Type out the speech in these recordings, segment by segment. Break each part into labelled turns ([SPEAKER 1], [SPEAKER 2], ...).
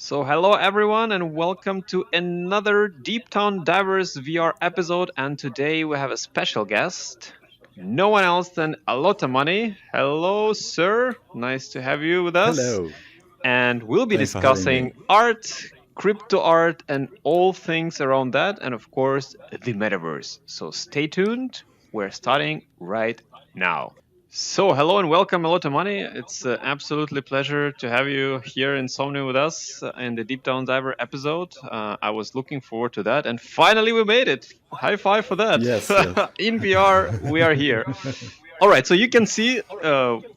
[SPEAKER 1] So, hello everyone, and welcome to another Deeptown Diverse VR episode. And today we have a special guest, no one else than AlottaMoney. Hello, sir. Nice to have you with us.
[SPEAKER 2] Hello.
[SPEAKER 1] And we'll be
[SPEAKER 2] Thanks for having me.
[SPEAKER 1] discussing art, crypto art, and all things around that, and of course, the metaverse. So, stay tuned. We're starting right now. So, hello and welcome, AlottaMoney. It's an absolutely pleasure to have you here in Somnium with us in the Deep Down Diver episode. I was looking forward to that, and finally we made it. High five for that.
[SPEAKER 2] Yes, yes.
[SPEAKER 1] In VR, we are here. All right, so you can see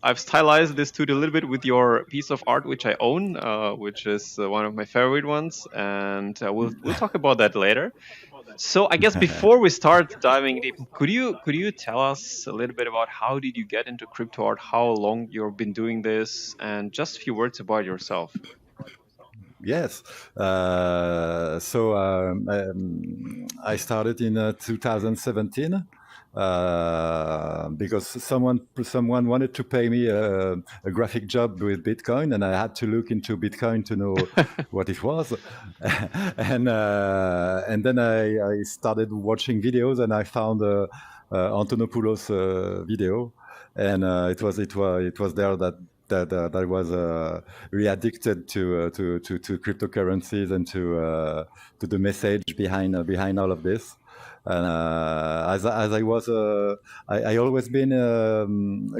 [SPEAKER 1] I've stylized this studio a little bit with your piece of art, which I own, which is one of my favorite ones, and we'll talk about that later. So I guess before we start diving deep, could you tell us a little bit about how did you get into crypto art, how long you've been doing this, and just a few words about yourself?
[SPEAKER 2] Yes. I started in 2017 because someone wanted to pay me a graphic job with Bitcoin, and I had to look into Bitcoin to know what it was. And then I started watching videos, and I found Antonopoulos' video, and it was there that I was really addicted to cryptocurrencies and to the message behind all of this. And as I was, I always been a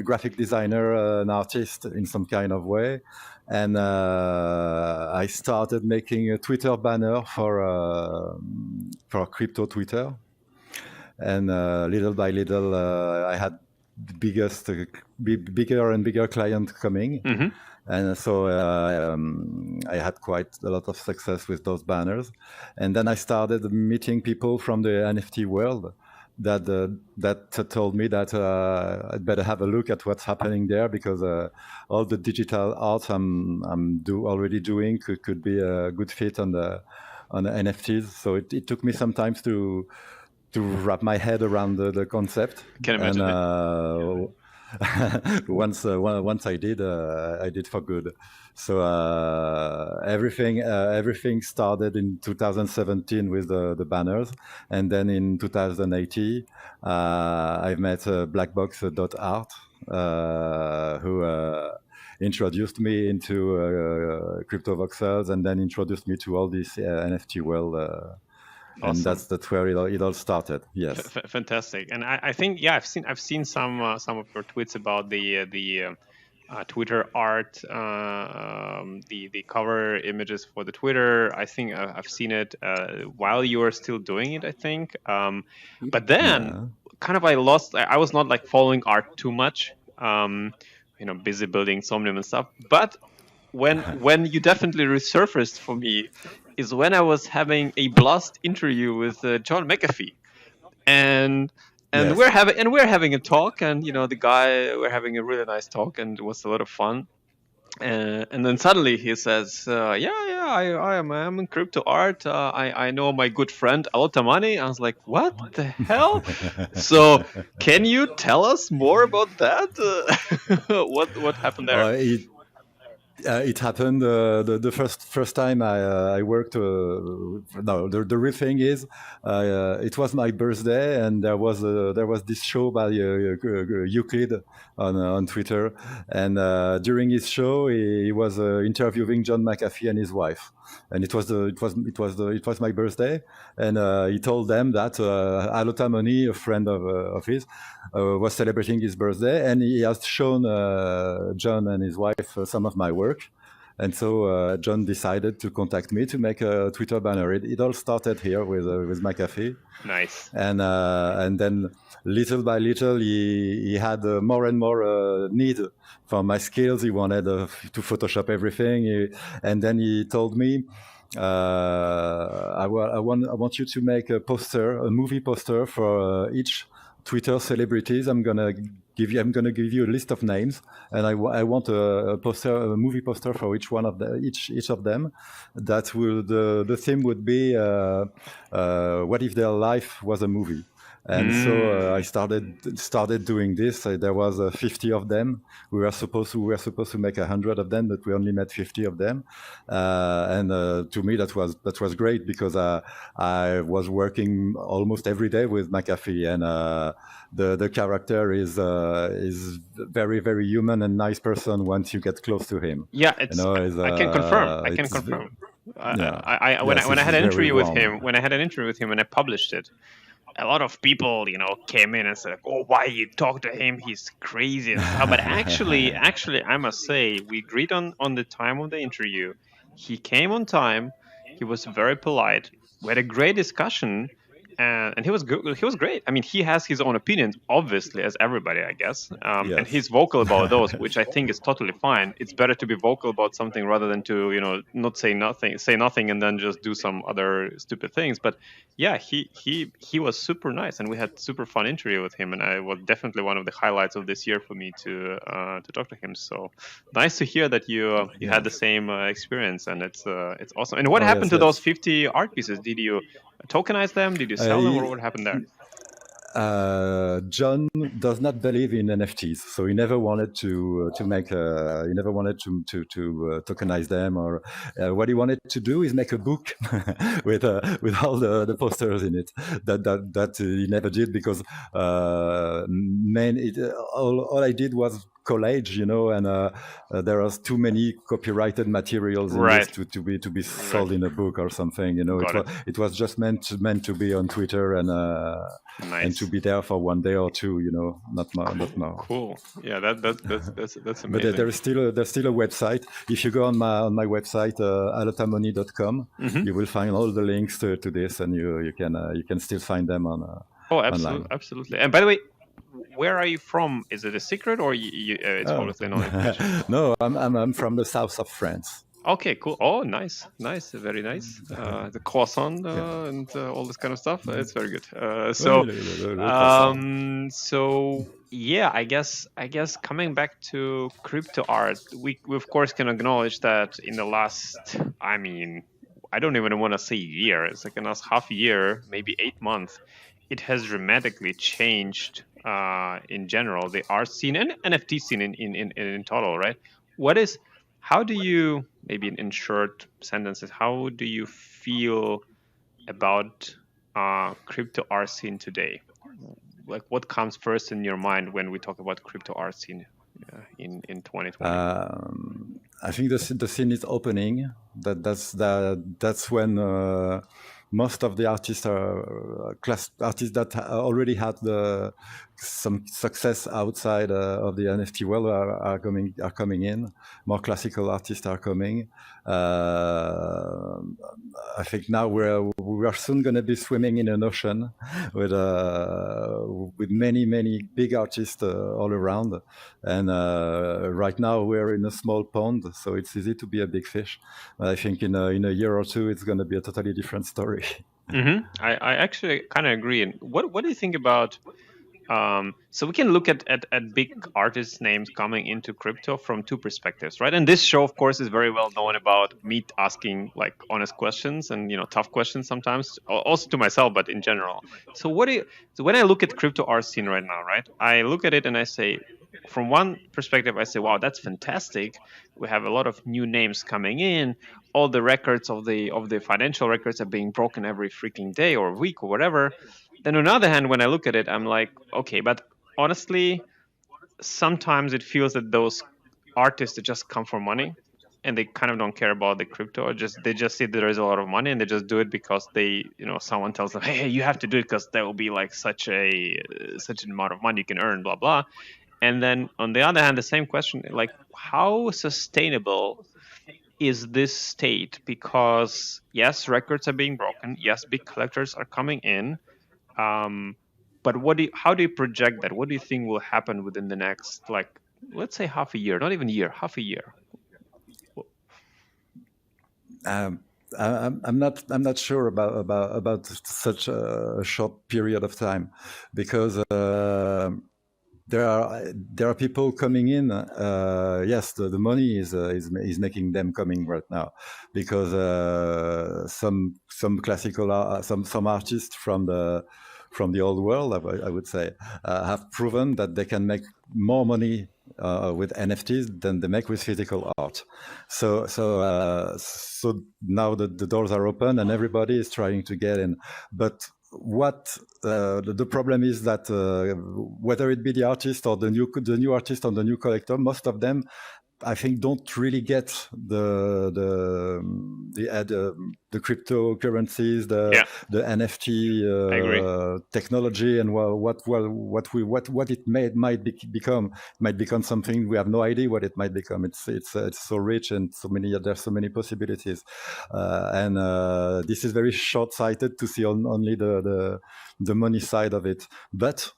[SPEAKER 2] graphic designer, an artist in some kind of way, and I started making a Twitter banner for crypto Twitter, and little by little, I had bigger and bigger client coming.
[SPEAKER 1] Mm-hmm.
[SPEAKER 2] And so I had quite a lot of success with those banners. And then I started meeting people from the NFT world that told me that I'd better have a look at what's happening there, because all the digital art I'm already doing could be a good fit on the NFTs. So it took me some time to wrap my head around the concept.
[SPEAKER 1] Can imagine it.
[SPEAKER 2] And once I did for good. So everything started in 2017 with the banners, and then in 2018 I met blackbox.art, who introduced me into crypto voxels, and then introduced me to all this NFT world. And
[SPEAKER 1] Awesome.
[SPEAKER 2] that's where it all started. Yes.
[SPEAKER 1] Fantastic. And I think I've seen some of your tweets about the Twitter art, the cover images for the Twitter. I think I've seen it while you were still doing it, I think. But then
[SPEAKER 2] Yeah.
[SPEAKER 1] kind of I was not like following art too much, busy building Somnium and stuff. But when you definitely resurfaced for me is when I was having a blast interview with John McAfee, and
[SPEAKER 2] Yes.
[SPEAKER 1] we're having a talk, and we're having a really nice talk, and it was a lot of fun. And then suddenly he says, "Yeah, I'm in crypto art. I know my good friend AlottaMoney." I was like, "What the hell?" So, can you tell us more about that? What happened there?
[SPEAKER 2] It happened the first time I worked. No, the real thing is, it was my birthday, and there was this show by Euclid on Twitter, and during his show he was interviewing John McAfee and his wife, and it was my birthday, and he told them that AlottaMoney, a friend of his, was celebrating his birthday, and he has shown John and his wife some of my work. And so John decided to contact me to make a Twitter banner. It all started here with McAfee,
[SPEAKER 1] Nice.
[SPEAKER 2] and then little by little he had more and more need for my skills. He wanted to Photoshop everything, and then he told me, I want you to make a movie poster for each Twitter celebrities. I'm gonna give you a list of names, and I want a movie poster for each one of each of them. The theme would be what if their life was a movie. And so I started doing this. There was 50 of them. We were supposed to make 100 of them, but we only made 50 of them. And to me, that was great, because I was working almost every day with McAfee, and the character is very, very human and nice person once you get close to him.
[SPEAKER 1] Yeah, it's. I can confirm. I can confirm.
[SPEAKER 2] Yeah.
[SPEAKER 1] When I had an interview with
[SPEAKER 2] warm.
[SPEAKER 1] him, and I published it, a lot of people, came in and said, "Oh, why you talk to him? He's crazy and stuff." But actually, I must say, we agreed on the time of the interview. He came on time. He was very polite. We had a great discussion, and he was good. He was great. I mean, he has his own opinions, obviously, as everybody, I guess. And
[SPEAKER 2] Yes.
[SPEAKER 1] he's vocal about those, which I think is totally fine. It's better to be vocal about something rather than to, not say nothing, and then just do some other stupid things. But yeah, he was super nice, and we had super fun interview with him, and I was definitely one of the highlights of this year for me to talk to him. So nice to hear that you had the same experience, and it's awesome. And what happened to those 50 art pieces? Did you tokenize them? Did you sell them, or what happened there?
[SPEAKER 2] John does not believe in NFTs, so he never wanted to make. He never wanted to tokenize them, or what he wanted to do is make a book with all the posters in it. That he never did, because all I did was collage, and there are too many copyrighted materials in this to be sold in a book or something. It was just meant to be on Twitter and to be there for one day or two. Not more.
[SPEAKER 1] Cool. Yeah, that's amazing.
[SPEAKER 2] But there's still a website. If you go on my website, AlottaMoney.com, you will find all the links to this, and you can still find them on. Online.
[SPEAKER 1] Absolutely. And by the way, where are you from? Is it a secret, or it's publicly known information?
[SPEAKER 2] No, I'm from the south of France.
[SPEAKER 1] Okay, cool. Oh, nice, very nice. The croissant and all this kind of stuff. It's very good. So yeah, I guess coming back to crypto art, we of course can acknowledge that in the last, I mean, I don't even want to say year. It's like in the last half year, maybe 8 months, it has dramatically changed. In general, the art scene and NFT scene in total, right? How do you, maybe in short sentences, how do you feel about crypto art scene today? Like, what comes first in your mind when we talk about crypto art scene in 2020?
[SPEAKER 2] I think the scene is opening. That's when most of the artists artists that already had some success outside of the NFT world are coming in. More classical artists are coming. I think now we are soon going to be swimming in an ocean with many big artists all around. And right now we're in a small pond, so it's easy to be a big fish. I think in a year or two it's going to be a totally different story.
[SPEAKER 1] I actually kind of agree. And what do you think about? So we can look at big artists' names coming into crypto from two perspectives, right? And this show, of course, is very well known about me asking like honest questions and tough questions sometimes, also to myself, but in general. So when I look at crypto art scene right now, right? I look at it and I say, from one perspective, I say, wow, that's fantastic. We have a lot of new names coming in. All the records of the financial records are being broken every freaking day or week or whatever. Then on the other hand, when I look at it, I'm like, okay, but honestly, sometimes it feels that those artists that just come for money and they kind of don't care about the crypto. They just see there is a lot of money and they just do it because someone tells them, hey, you have to do it because that will be like such an amount of money you can earn, blah, blah. And then on the other hand, the same question, like, how sustainable is this state? Because yes, records are being broken. Yes, big collectors are coming in. But how do you project that? What do you think will happen within the next, like, let's say half a year, not even a year, half a year?
[SPEAKER 2] I'm not sure about such a short period of time, because there are people coming in. Yes, the money is making them coming right now, because some classical some artists from the from the old world, I would say, have proven that they can make more money with NFTs than they make with physical art. So now the doors are open and everybody is trying to get in. But what the problem is that whether it be the artist or the new artist or the new collector, most of them, I think, don't really get the cryptocurrencies,
[SPEAKER 1] Yeah,
[SPEAKER 2] the NFT
[SPEAKER 1] I agree.
[SPEAKER 2] technology, and what it become. It might become something we have no idea what it might become. It's so rich and there's so many possibilities, and this is very short-sighted to see only the money side of it, but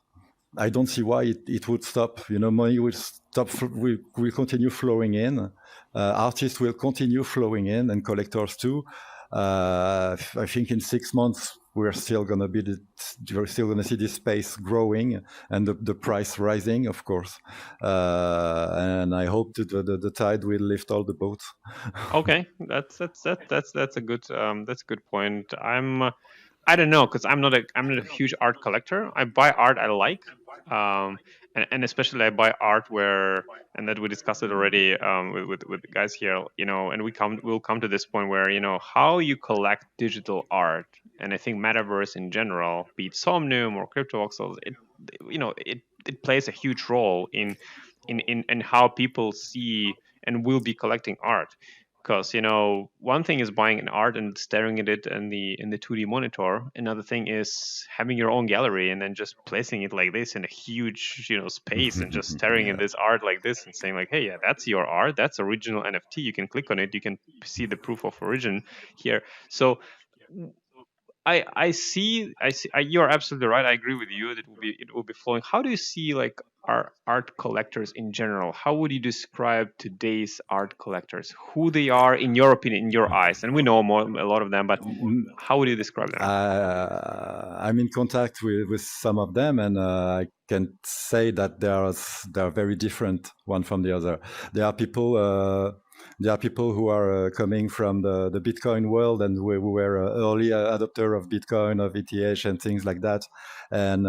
[SPEAKER 2] I don't see why it would stop. Money will stop. Will continue flowing in. Artists will continue flowing in, and collectors too. I think in 6 months we're still going to see this space growing and the price rising, of course. And I hope that the tide will lift all the boats.
[SPEAKER 1] Okay, that's a good point. I don't know, because I'm not a huge art collector. I buy art I like, and especially I buy art where, and that we discussed it already with the guys here, and we'll come to this point where how you collect digital art, and I think metaverse in general, be it Somnium or crypto voxels, it plays a huge role in how people see and will be collecting art. Because one thing is buying an art and staring at it in the 2D monitor. Another thing is having your own gallery and then just placing it like this in a huge space and just staring at
[SPEAKER 2] Yeah.
[SPEAKER 1] this art like this and saying like, hey, yeah, that's your art, that's original NFT. You can click on it, you can see the proof of origin here. So you're absolutely right. I agree with you that it will be flowing. How do you see like our art collectors in general? How would you describe today's art collectors? Who they are in your opinion, in your eyes? And we know a lot of them, but how would you describe them?
[SPEAKER 2] I'm in contact with some of them, and I can say that they are very different one from the other. There are people. There are people who are coming from the Bitcoin world and who were early adopter of Bitcoin, of ETH, and things like that. And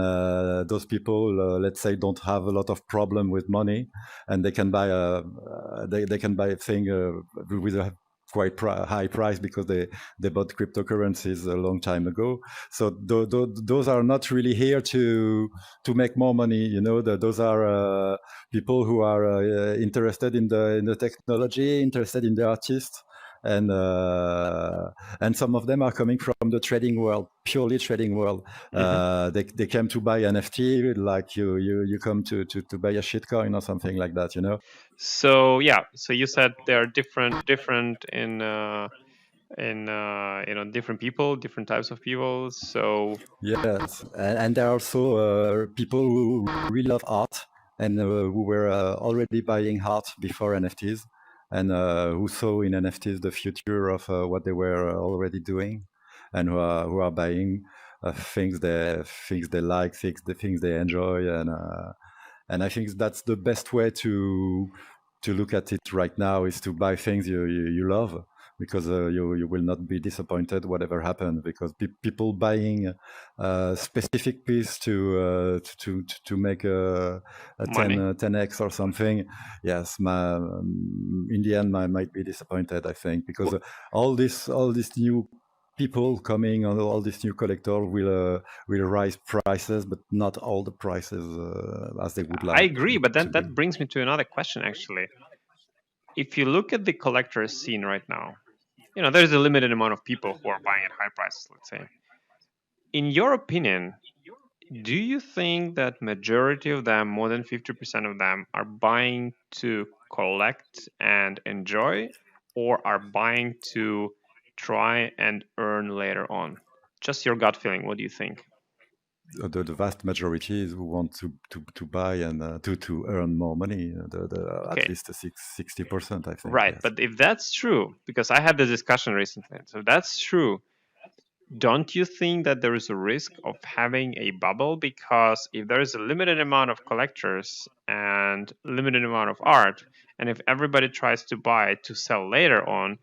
[SPEAKER 2] those people, let's say, don't have a lot of problem with money, and they can buy they can buy a thing with a quite high price because they bought cryptocurrencies a long time ago. So those are not really here to make more money. Those are people who are interested in the technology, interested in the artist, and some of them are coming from the trading world, purely trading world. They came to buy NFT like you come to buy a shitcoin or something like that.
[SPEAKER 1] So yeah, so you said they are different in different people, different types of people. So
[SPEAKER 2] Yes, and there are also people who really love art and who were already buying art before NFTs, and who saw in NFTs the future of what they were already doing, and who are buying things they like, things they enjoy, and I think that's the best way to look at it right now, is to buy things you love, because you will not be disappointed whatever happens, because people buying a specific piece to make a
[SPEAKER 1] money.
[SPEAKER 2] 10x or something, yes, in the end I might be disappointed, I think, because all these new people coming, and all these new collectors will rise prices, but not all the prices as they would
[SPEAKER 1] I
[SPEAKER 2] like
[SPEAKER 1] agree, but
[SPEAKER 2] to
[SPEAKER 1] then
[SPEAKER 2] be.
[SPEAKER 1] that brings me to another question actually. If you look at the collector's scene right now, there's a limited amount of people who are buying at high prices, let's say. In your opinion, do you think that majority of them, more than 50% of them, are buying to collect and enjoy, or are buying to try and earn later on? Just your gut feeling. What do you think?
[SPEAKER 2] The vast majority is who want to buy and to earn more money. At
[SPEAKER 1] Okay,
[SPEAKER 2] least 60%, I think.
[SPEAKER 1] right.
[SPEAKER 2] Yes.
[SPEAKER 1] But if that's true, because I had the discussion recently, so if that's true, don't you think that there is a risk of having a bubble? Because if there is a limited amount of collectors and limited amount of art, and if everybody tries to buy to sell later on,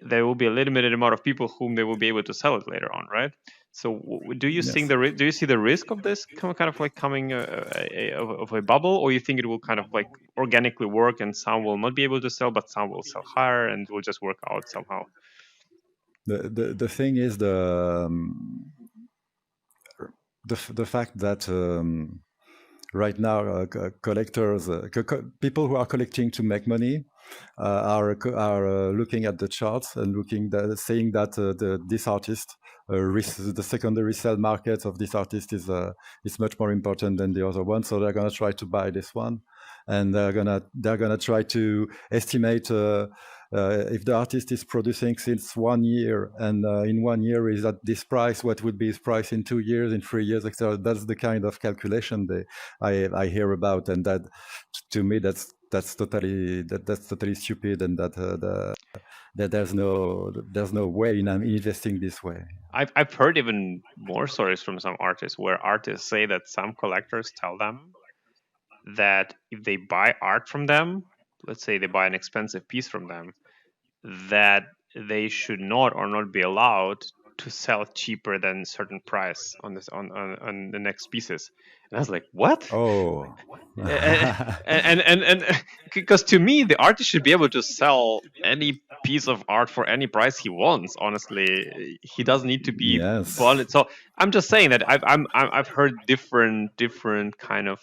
[SPEAKER 1] there will be a limited amount of people whom they will be able to sell it later on, right? So do you see
[SPEAKER 2] Yes.
[SPEAKER 1] do you see the risk of this kind of like coming of a bubble, or you think it will kind of like organically work and some will not be able to sell, but some will sell higher and it will just work out somehow?
[SPEAKER 2] The thing is the fact that right now collectors, people who are collecting to make money, are looking at the charts and saying that this artist, the secondary sale market of this artist is much more important than the other one. So they're gonna try to buy this one, and they're gonna try to estimate. If the artist is producing since 1 year, and in 1 year is at this price, what would be his price in 2 years, in 3 years, etc. That's the kind of calculation I hear about, and that to me that's totally stupid, and that there's no way in investing this way.
[SPEAKER 1] I've heard even more stories from some artists where artists say that some collectors tell them that if they buy art from them, let's say they buy an expensive piece from them, that they should not or not be allowed to sell cheaper than a certain price on the next pieces. And I was like, what?
[SPEAKER 2] Oh.
[SPEAKER 1] and because to me the artist should be able to sell any piece of art for any price he wants. Honestly, he doesn't need to be
[SPEAKER 2] Yes.
[SPEAKER 1] bonded. So I'm just saying that I've heard different kind of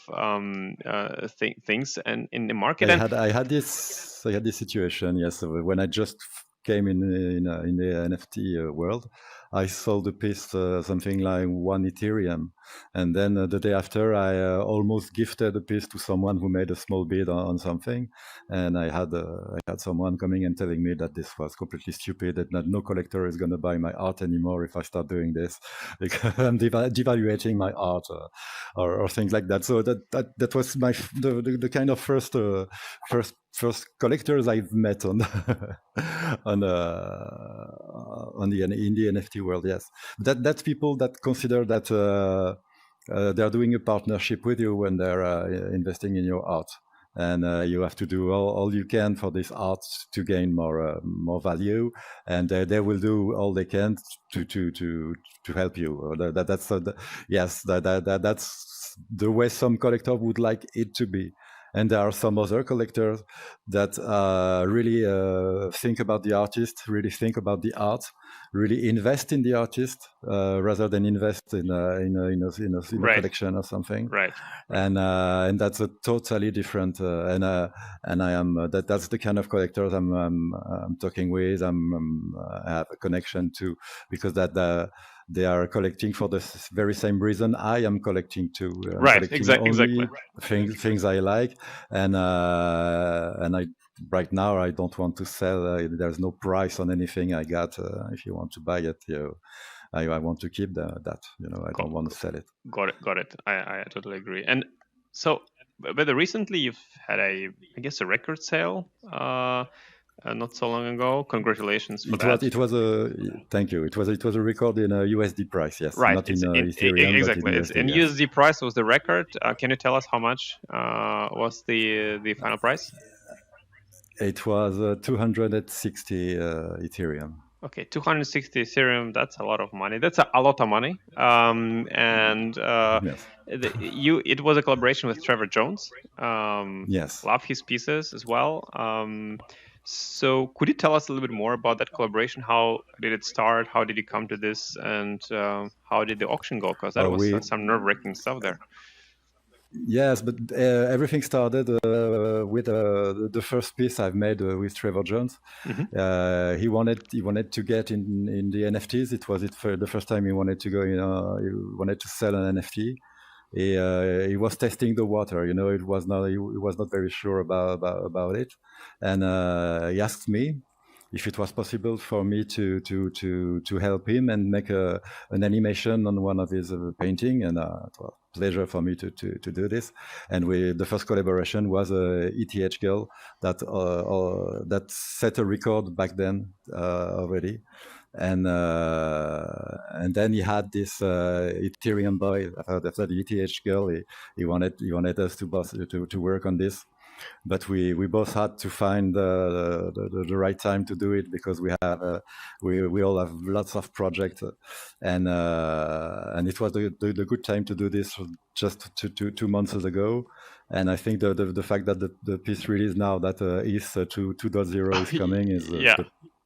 [SPEAKER 1] things and in the market.
[SPEAKER 2] I had this situation, yes, when I just came in the NFT world. I sold a piece, something like 1 Ethereum, and then the day after, I almost gifted a piece to someone who made a small bid on something, and I had someone coming and telling me that this was completely stupid, that no collector is going to buy my art anymore if I start doing this, because I'm devaluating my art, or things like that. So that was the kind of first collectors I've met on in the NFT world. Yes, that's people that consider that they're doing a partnership with you when they're investing in your art, and you have to do all you can for this art to gain more value, and they will do all they can to help you. That's the way some collector would like it to be. And there are some other collectors that really think about the artist, really think about the art, really invest in the artist rather than invest in a collection or something.
[SPEAKER 1] Right.
[SPEAKER 2] And that's a totally different. And I am that's the kind of collectors I'm talking with. I have a connection to, because they are collecting for the very same reason I am collecting too.
[SPEAKER 1] Right, exactly.
[SPEAKER 2] Things I like, and I right now I don't want to sell. There's no price on anything I got. If you want to buy it, I want to keep that. I don't want to sell it.
[SPEAKER 1] Got it. I totally agree. And so, but recently you've had I guess a record sale. Not so long ago. Congratulations for that.
[SPEAKER 2] It was a thank you. It was a record in a USD price. Yes,
[SPEAKER 1] right.
[SPEAKER 2] Not in Ethereum.
[SPEAKER 1] Exactly.
[SPEAKER 2] But
[SPEAKER 1] it's in USD price was the record. Can you tell us how much was the final price?
[SPEAKER 2] It was 260 Ethereum.
[SPEAKER 1] Okay, 260 Ethereum. That's a lot of money. That's a lot of money. And
[SPEAKER 2] yes.
[SPEAKER 1] It was a collaboration with Trevor Jones.
[SPEAKER 2] Yes.
[SPEAKER 1] Love his pieces as well. So could you tell us a little bit more about that collaboration? How did it start? How did you come to this? And how did the auction go? Because that was some nerve-wracking stuff there.
[SPEAKER 2] Yes, but everything started with the first piece I've made with Trevor Jones. Mm-hmm. He wanted to get in the NFTs. It was the first time he wanted to go. He wanted to sell an NFT. He was testing the water. He was not very sure about it, and he asked me if it was possible for me to help him and make an animation on one of his painting, and it was a pleasure for me to do this. And the first collaboration was a ETH girl that set a record back then already. And then he had this Ethereum boy after the ETH girl. He wanted us to work on this, but we both had to find the right time to do it, because we all have lots of projects, and it was the good time to do this just 2 months ago. And I think the fact that the piece release now that ETH 2.0 is coming is
[SPEAKER 1] yeah,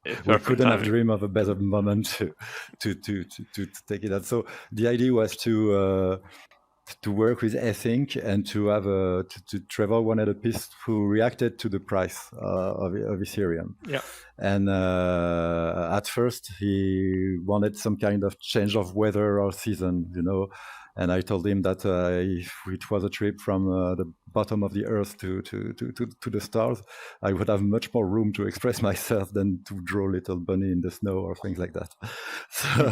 [SPEAKER 2] we
[SPEAKER 1] perfect
[SPEAKER 2] couldn't have
[SPEAKER 1] timing.
[SPEAKER 2] dreamed of a better moment to take it out. So the idea was to work with Async and to have Trevor wanted a piece who reacted to the price of Ethereum.
[SPEAKER 1] Yeah.
[SPEAKER 2] And at first he wanted some kind of change of weather or season, And I told him that if it was a trip from the bottom of the earth to the stars, I would have much more room to express myself than to draw little bunny in the snow or things like that. So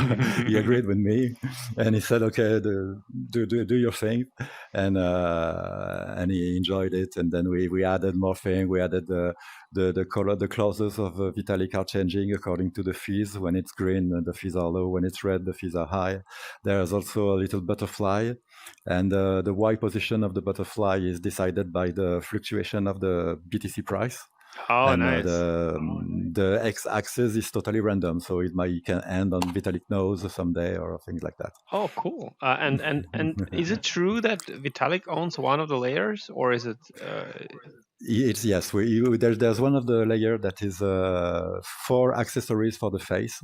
[SPEAKER 2] he agreed with me, and he said, "Okay, do your thing," and he enjoyed it. And then we added more things. We added the color, the clauses of Vitalik are changing according to the fees. When it's green, the fees are low. When it's red, the fees are high. There's also a little butterfly, and the Y position of the butterfly is decided by the fluctuation of the BTC price.
[SPEAKER 1] Oh,
[SPEAKER 2] And
[SPEAKER 1] nice.
[SPEAKER 2] the x-axis is totally random, so it can end on Vitalik knows someday or things like that.
[SPEAKER 1] Oh, cool. And is it true that Vitalik owns one of the layers, or is it?
[SPEAKER 2] It's yes. There's one of the layer that is 4 accessories for the face.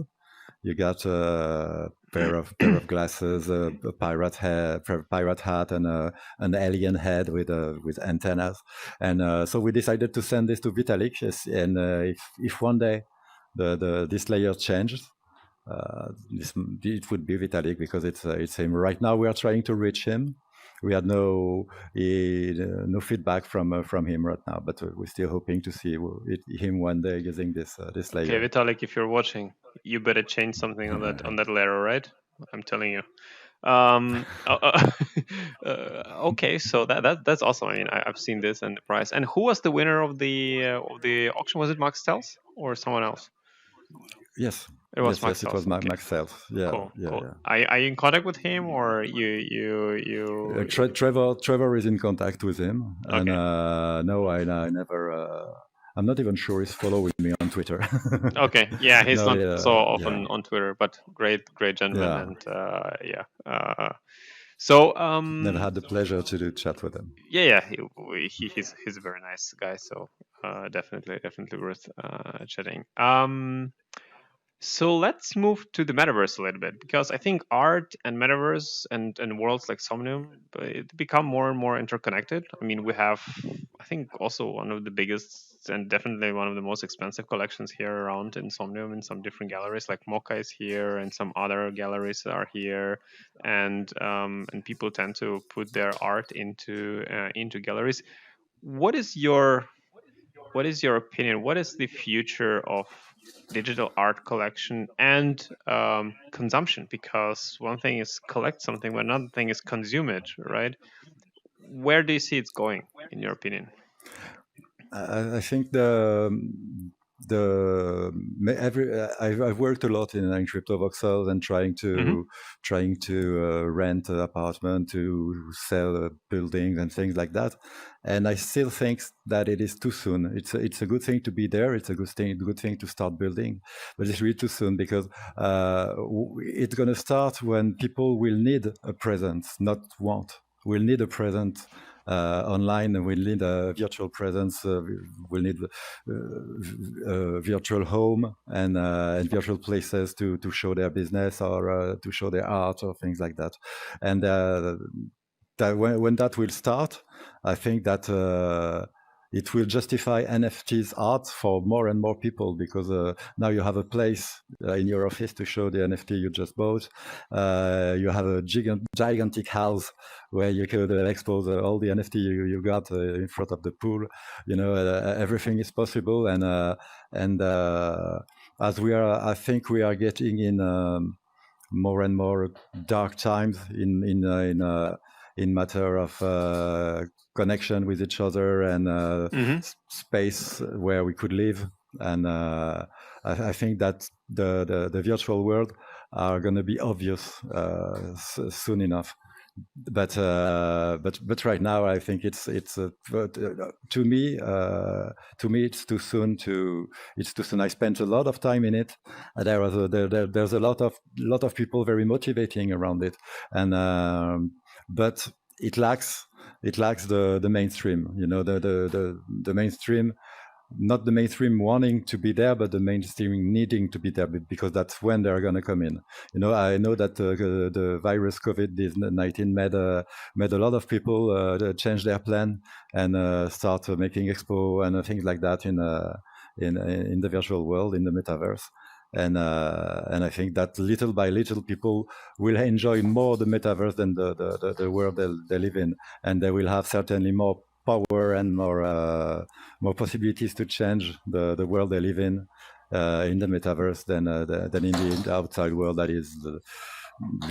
[SPEAKER 2] You got a pair of glasses, a pirate hat, and an alien head with antennas. And so we decided to send this to Vitalik. And if one day this layer changes, it would be Vitalik, because it's him. Right now we are trying to reach him. We had no feedback from him right now, but we're still hoping to see him one day using this layer.
[SPEAKER 1] Okay, Vitalik, if you're watching, you better change something on that layer, right? I'm telling you. Okay, so that's awesome. I mean, I've seen this and the price. And who was the winner of the auction? Was it Max Tels or someone else?
[SPEAKER 2] Yes.
[SPEAKER 1] It was
[SPEAKER 2] yes,
[SPEAKER 1] Max
[SPEAKER 2] yes, it was
[SPEAKER 1] okay.
[SPEAKER 2] Max Sales. Yeah,
[SPEAKER 1] cool.
[SPEAKER 2] yeah,
[SPEAKER 1] Cool.
[SPEAKER 2] yeah.
[SPEAKER 1] Are you in contact with him, or you?
[SPEAKER 2] Trevor is in contact with him, and
[SPEAKER 1] Okay.
[SPEAKER 2] no, I never. I'm not even sure he's following me on Twitter.
[SPEAKER 1] Okay, yeah, he's
[SPEAKER 2] No,
[SPEAKER 1] not so often
[SPEAKER 2] yeah.
[SPEAKER 1] on Twitter, but great gentleman,
[SPEAKER 2] Yeah.
[SPEAKER 1] and yeah. So
[SPEAKER 2] Never had the pleasure to chat with him.
[SPEAKER 1] yeah, he's a very nice guy. So definitely worth chatting. So let's move to the metaverse a little bit, because I think art and metaverse and worlds like Somnium, it become more and more interconnected. I mean, we have, I think, also one of the biggest and definitely one of the most expensive collections here around in Somnium in some different galleries. Like Mocha is here, and some other galleries are here, and people tend to put their art into galleries. What is your opinion? What is the future of digital art collection and consumption? Because one thing is collect something, but another thing is consume it, right? Where do you see it's going, in your opinion?
[SPEAKER 2] I think I've worked a lot in crypto voxels and trying to rent an apartment, to sell buildings and things like that, and I still think that it is too soon. It's a good thing to be there. It's a good thing to start building, but it's really too soon, because it's going to start when people will need a presence, not want. Will need a presence online, and we'll need a virtual presence. We'll need a virtual home and virtual places to show their business, or to show their art, or things like that. And that when that will start, I think that it will justify NFTs art for more and more people, because now you have a place in your office to show the NFT you just bought. You have a gigantic house where you could expose all the NFT you got in front of the pool. Everything is possible, and as I think we are getting in more and more dark times in matter of connection with each other, and space where we could live. And I think that the virtual world are going to be obvious soon enough. but right now I think to me it's too soon. I spent a lot of time in it. There's a lot of people very motivating around it, and but it lacks the mainstream. You know, the mainstream, not the mainstream wanting to be there, but the mainstream needing to be there, because that's when they're going to come in. You know, I know that the virus COVID-19 made a lot of people change their plan and start making expo and things like that in the virtual world, in the metaverse. And I think that little by little, people will enjoy more the metaverse than the world they live in, and they will have certainly more power and more possibilities to change the world they live in the metaverse than in the outside world. That is,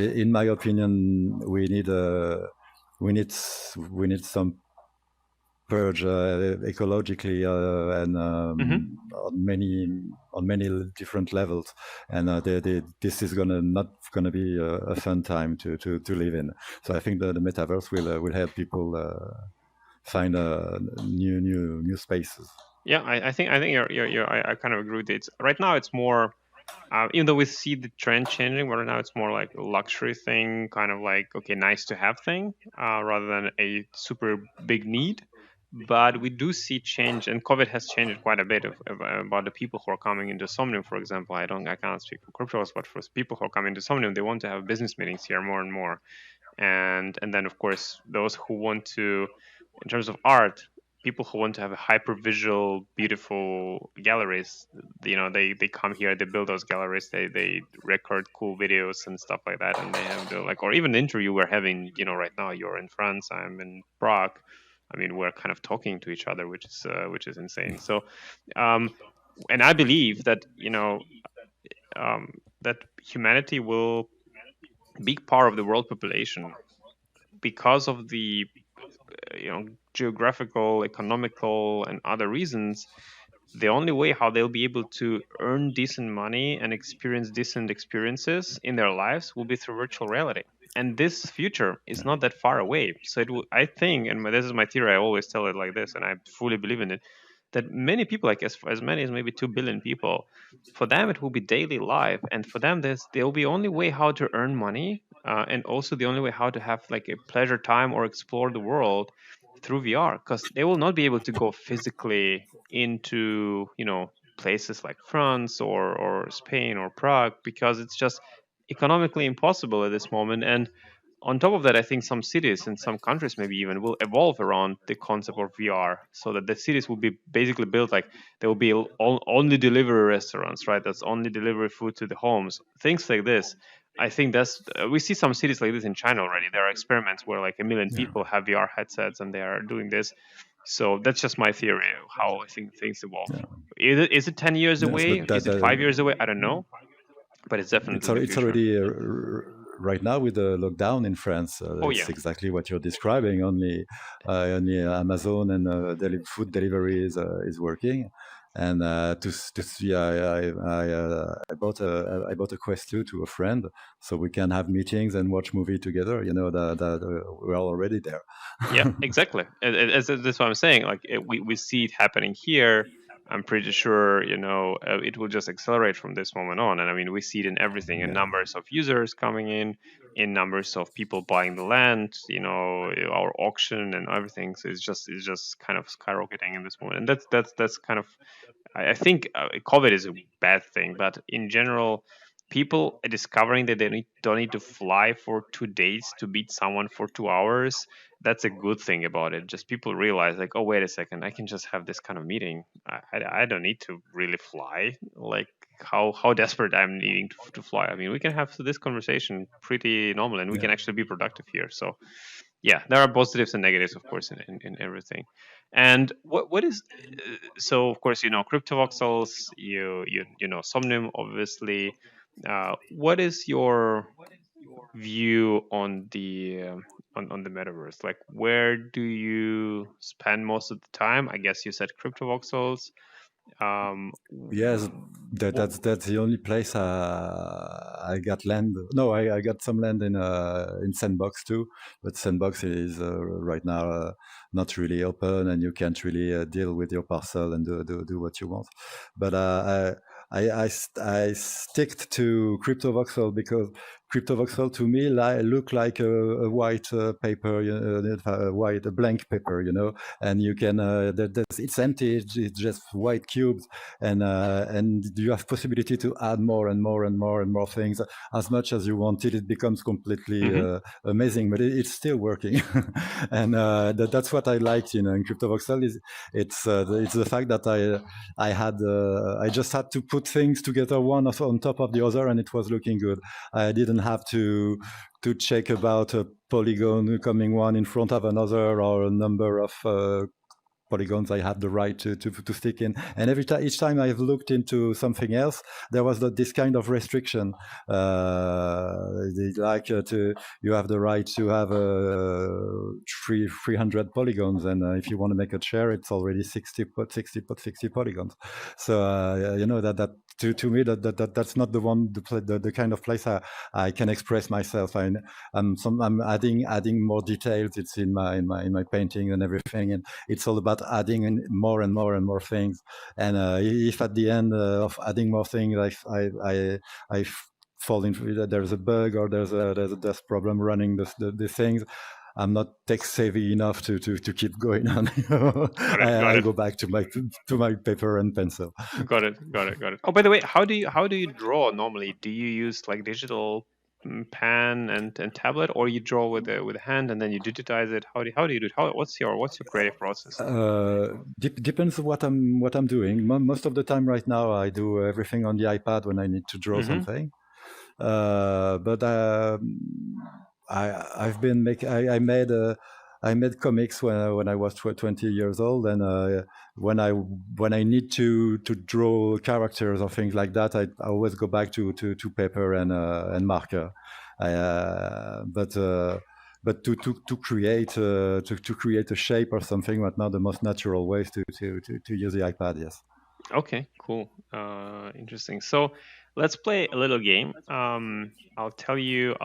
[SPEAKER 2] in my opinion, we need some purge ecologically and
[SPEAKER 1] Mm-hmm.
[SPEAKER 2] on many different levels, and this is not gonna be a fun time to live in. So I think the metaverse will help people find new spaces.
[SPEAKER 1] Yeah, I think I kind of agree with it. Right now, it's more, even though we see the trend changing, but right now it's more like a luxury thing, kind of like, okay, nice to have thing, rather than a super big need. But we do see change, and COVID has changed quite a bit about the people who are coming into Somnium, for example. I cannot speak for cryptos, but for people who are coming to Somnium, they want to have business meetings here more and more. And then of course those who want to, in terms of art, people who want to have a hyper visual beautiful galleries, they come here, they build those galleries, they record cool videos and stuff like that, and they have the, like, or even the interview we're having, right now, you're in France, I'm in Prague. I mean, we're kind of talking to each other, which is insane. So um and I believe that, that humanity will be part of the world population because of the, geographical, economical, and other reasons. The only way how they'll be able to earn decent money and experience decent experiences in their lives will be through virtual reality. And this future is not that far away. So I think, and this is my theory, I always tell it like this, and I fully believe in it, that many people, like as many as maybe 2 billion people, for them it will be daily life, and for them there will be only way how to earn money, and also the only way how to have like a pleasure time or explore the world through VR, because they will not be able to go physically into, places like France or Spain or Prague, because it's just economically impossible at this moment. And on top of that, I think some cities and some countries maybe even will evolve around the concept of VR, so that the cities will be basically built like there will be only delivery restaurants, right? That's only delivery food to the homes, things like this. I think that's we see some cities like this in China already. There are experiments where like 1 million
[SPEAKER 2] Yeah,
[SPEAKER 1] people have VR headsets and they are doing this. So that's just my theory of how I think things evolve.
[SPEAKER 2] yeah.
[SPEAKER 1] Is it 10 years
[SPEAKER 2] Yes,
[SPEAKER 1] away?
[SPEAKER 2] but
[SPEAKER 1] Is it 5 years away? I don't know, but it's definitely in the
[SPEAKER 2] it's
[SPEAKER 1] future.
[SPEAKER 2] already right now with the lockdown in France.
[SPEAKER 1] Oh
[SPEAKER 2] It's
[SPEAKER 1] yeah.
[SPEAKER 2] exactly what you're describing. Only Amazon and food delivery is working. And to see, I bought a Quest 2 to a friend, so we can have meetings and watch movie together. You know that we're already there.
[SPEAKER 1] Yeah, exactly. That's what I'm saying. Like we see it happening here. I'm pretty sure, it will just accelerate from this moment on. And I mean, we see it in everything, in
[SPEAKER 2] Yeah,
[SPEAKER 1] numbers of users coming in numbers of people buying the land, our auction and everything. So it's just kind of skyrocketing in this moment. And that's kind of, I think COVID is a bad thing, but in general, people are discovering that they don't need to fly for 2 days to beat someone for 2 hours. That's a good thing about it. Just people realize, like, oh, wait a second, I can just have this kind of meeting. I don't need to really fly. Like, how desperate I'm needing to fly. I mean, we can have this conversation pretty normal, and we
[SPEAKER 2] yeah.
[SPEAKER 1] can actually be productive here. So yeah, there are positives and negatives, of course, in everything. And what is, so of course, cryptovoxels, you know Somnium, obviously. What is your view on the on the metaverse? Like, where do you spend most of the time? I guess you said cryptovoxels.
[SPEAKER 2] Yes, that's the only place I got land. No, I got some land in Sandbox too, but Sandbox is right now not really open, and you can't really deal with your parcel and do what you want. But I stick to CryptoVoxel because CryptoVoxel to me look like a white paper, a blank paper, and you can it's empty, it's just white cubes, and you have possibility to add more and more and more and more things as much as you want till it becomes completely amazing, but it's still working. And that's what I liked in CryptoVoxel is it's the fact that I just had to put things together one on top of the other, and it was looking good. I didn't have to check about a polygon coming one in front of another or a number of polygons I had the right to stick in. And each time I've looked into something else, there was this kind of restriction. You have the right to have 300 polygons, and if you want to make a chair, it's already 60 polygons. So that to me that's not the kind of place I can express myself. I'm adding more details. It's in my painting and everything, and it's all about adding in more and more and more things. And if at the end of adding more things, I fall into there's a bug or there's a dust problem running the things, I'm not tech savvy enough to keep going on. I go back to my paper and pencil.
[SPEAKER 1] Got it. Oh, by the way, how do you draw normally? Do you use like digital pen and tablet, or you draw with a hand and then you digitize it? How do you do it? What's your creative process?
[SPEAKER 2] Depends what I'm doing. Most of the time right now I do everything on the iPad when I need to draw something. But I made comics when I was 20 years old, and when I need to draw characters or things like that, I always go back to paper and marker. But to create a shape or something, right now the most natural way is to use the iPad. Yes.
[SPEAKER 1] Okay, cool. Interesting. So let's play a little game. I'll tell you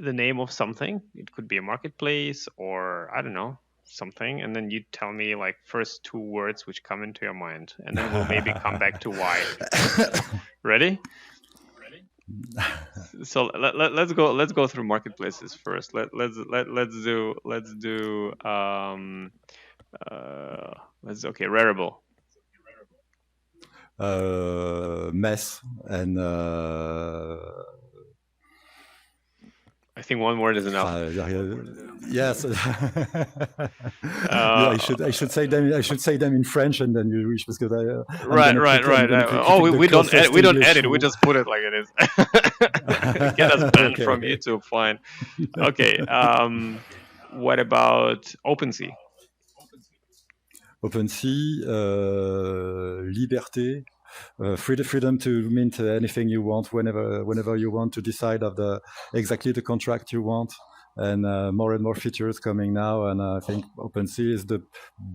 [SPEAKER 1] the name of something. It could be a marketplace or I don't know, something, and then you tell me like first two words which come into your mind, and then we'll maybe come back to why. Ready? So let's go through marketplaces first. Let's do Rarible.
[SPEAKER 2] Mess and
[SPEAKER 1] I think one word is enough.
[SPEAKER 2] Yes. I should say them in French, and then you reach because
[SPEAKER 1] right. We don't edit. We just put it like it is. Get us banned from YouTube. Fine. Okay. What about OpenSea?
[SPEAKER 2] OpenSea, liberté. Freedom to mint anything you want whenever you want, to decide of exactly the contract you want, and more and more features coming now, and I think OpenSea is the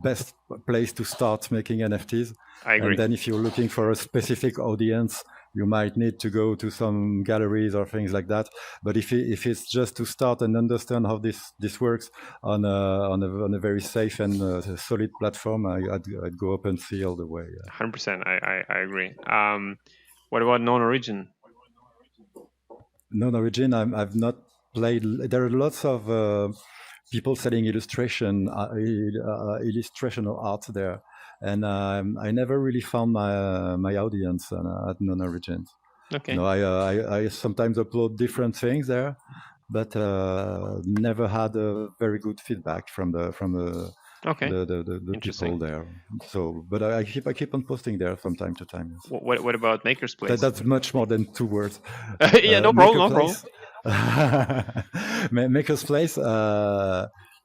[SPEAKER 2] best place to start making NFTs.
[SPEAKER 1] I agree.
[SPEAKER 2] And then if you're looking for a specific audience, you might need to go to some galleries or things like that. But if it's just to start and understand how this works on a very safe and solid platform, I'd go OpenSea all the way.
[SPEAKER 1] 100%. I agree. What about non-origin?
[SPEAKER 2] Non-origin, I've not played. There are lots of people selling illustration or art there, and I never really found my audience at non-origin.
[SPEAKER 1] Okay.
[SPEAKER 2] I sometimes upload different things there, but never had a very good feedback from the people there. So, but I keep on posting there from time to time.
[SPEAKER 1] What about Maker's Place?
[SPEAKER 2] That's much more than 2 words.
[SPEAKER 1] Yeah, no problem.
[SPEAKER 2] Maker's Place.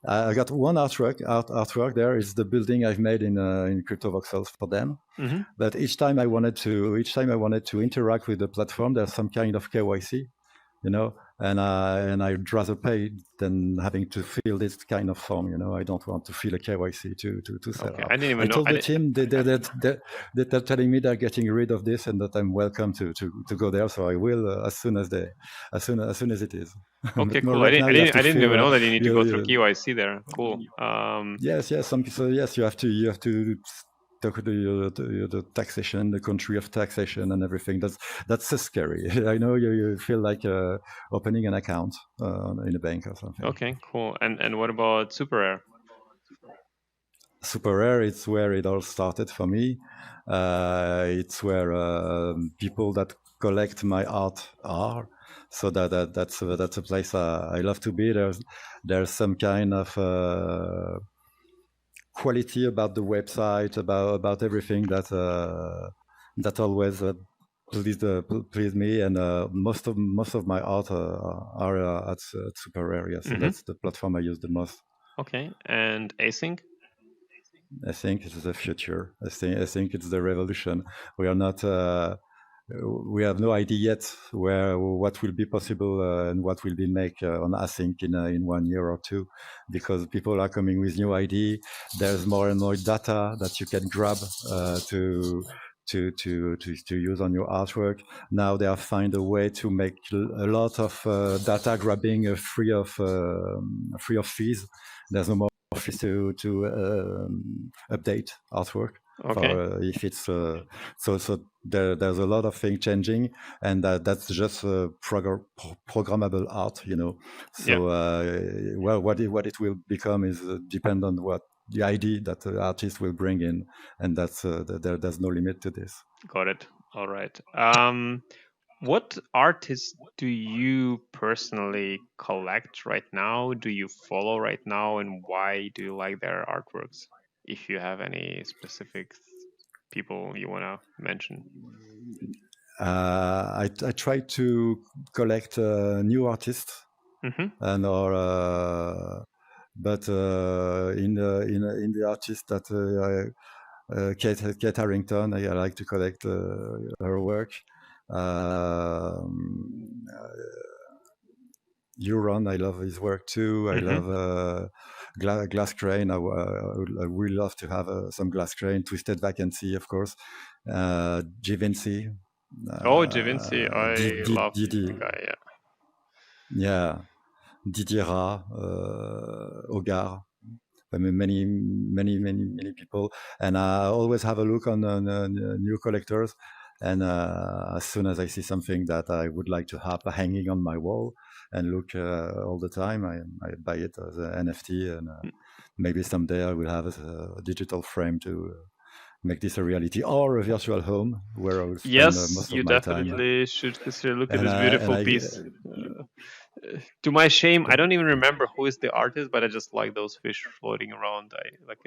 [SPEAKER 2] I got one artwork there. Is the building I've made in CryptoVoxels for them.
[SPEAKER 1] Mm-hmm.
[SPEAKER 2] But each time I wanted to interact with the platform, there's some kind of KYC. and I'd rather pay than having to fill this kind of form. I don't want to fill a KYC to sell
[SPEAKER 1] Okay,
[SPEAKER 2] art.
[SPEAKER 1] I didn't even
[SPEAKER 2] I
[SPEAKER 1] know.
[SPEAKER 2] told the team they're telling me they're getting rid of this and that I'm welcome to go there. So I will as soon as it is.
[SPEAKER 1] Okay,
[SPEAKER 2] But no,
[SPEAKER 1] cool.
[SPEAKER 2] right now you have
[SPEAKER 1] I
[SPEAKER 2] to
[SPEAKER 1] didn't
[SPEAKER 2] fill.
[SPEAKER 1] even know that you need to go through
[SPEAKER 2] You,
[SPEAKER 1] KYC there. Cool.
[SPEAKER 2] yes, yes. So yes, you have to talk to the taxation, the country of taxation, and everything. That's so scary. I know you feel like opening an account in a bank or something.
[SPEAKER 1] Okay, cool. And what about Super Rare?
[SPEAKER 2] Super Rare, it's where it all started for me. It's where people that collect my art are. So that's a place I love to be. There's some kind of quality about the website, about everything that always pleased me. And most of my art are at Super Rare. Yes, so that's the platform I use the most.
[SPEAKER 1] Okay, and async?
[SPEAKER 2] I think it's the future. I think it's the revolution. We are not. We have no idea yet what will be possible and what will be made on async in 1 year or two, because people are coming with new idea. There's more and more data that you can grab to use on your artwork. Now they have find a way to make a lot of data grabbing free of fees. There's no more fees to update artwork.
[SPEAKER 1] Okay.
[SPEAKER 2] If it's so there's a lot of things changing, and that's just programmable art. So well, what it will become is depend on what the idea that the artist will bring in, and that's there's no limit to this.
[SPEAKER 1] Got it. All right. What artists do you personally collect right now? Do you follow right now, and why do you like their artworks? If you have any specific people you want to mention.
[SPEAKER 2] I try to collect new artists, and but in the artist that Kate Harrington, I like to collect her work. Euron, I love his work too. I love Glass Crane. I would love to have some Glass Crane. Twisted Vacancy, of course. Givenchy.
[SPEAKER 1] Givenchy, I love the guy. Yeah.
[SPEAKER 2] Yeah, Didier Hogarth. I mean, many people, and I always have a look on new collectors. And as soon as I see something that I would like to have hanging on my wall and look all the time, I buy it as an NFT, and maybe someday I will have a digital frame to make this a reality, or a virtual home where I will spend most of my time.
[SPEAKER 1] You definitely should consider. Look at this beautiful piece. To my shame, I don't even remember who is the artist, but I just like those fish floating around. I like,